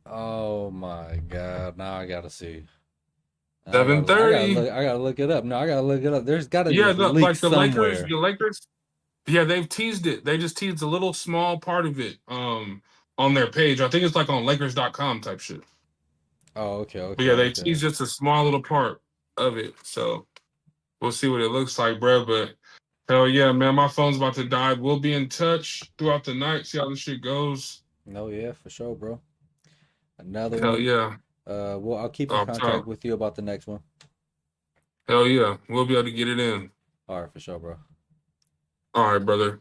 Oh my god! Now I gotta see. I Seven gotta, I gotta thirty. look. I gotta look it up. No, I gotta look it up. There's got to be a Yeah, leak like the Lakers, somewhere. the Lakers. Yeah, they've teased it. They just teased a little small part of it on their page. I think it's like on Lakers.com type shit. Oh, okay, But okay, yeah, they okay. teased just a small little part of it. So we'll see what it looks like, bro. But hell yeah, man, my phone's about to die. We'll be in touch throughout the night, see how this shit goes. No, yeah, for sure, bro. Another Hell one. yeah. Well, I'll keep in Off contact top. with you about the next one. Hell yeah. We'll be able to get it in. All right, for sure, bro. All right, brother.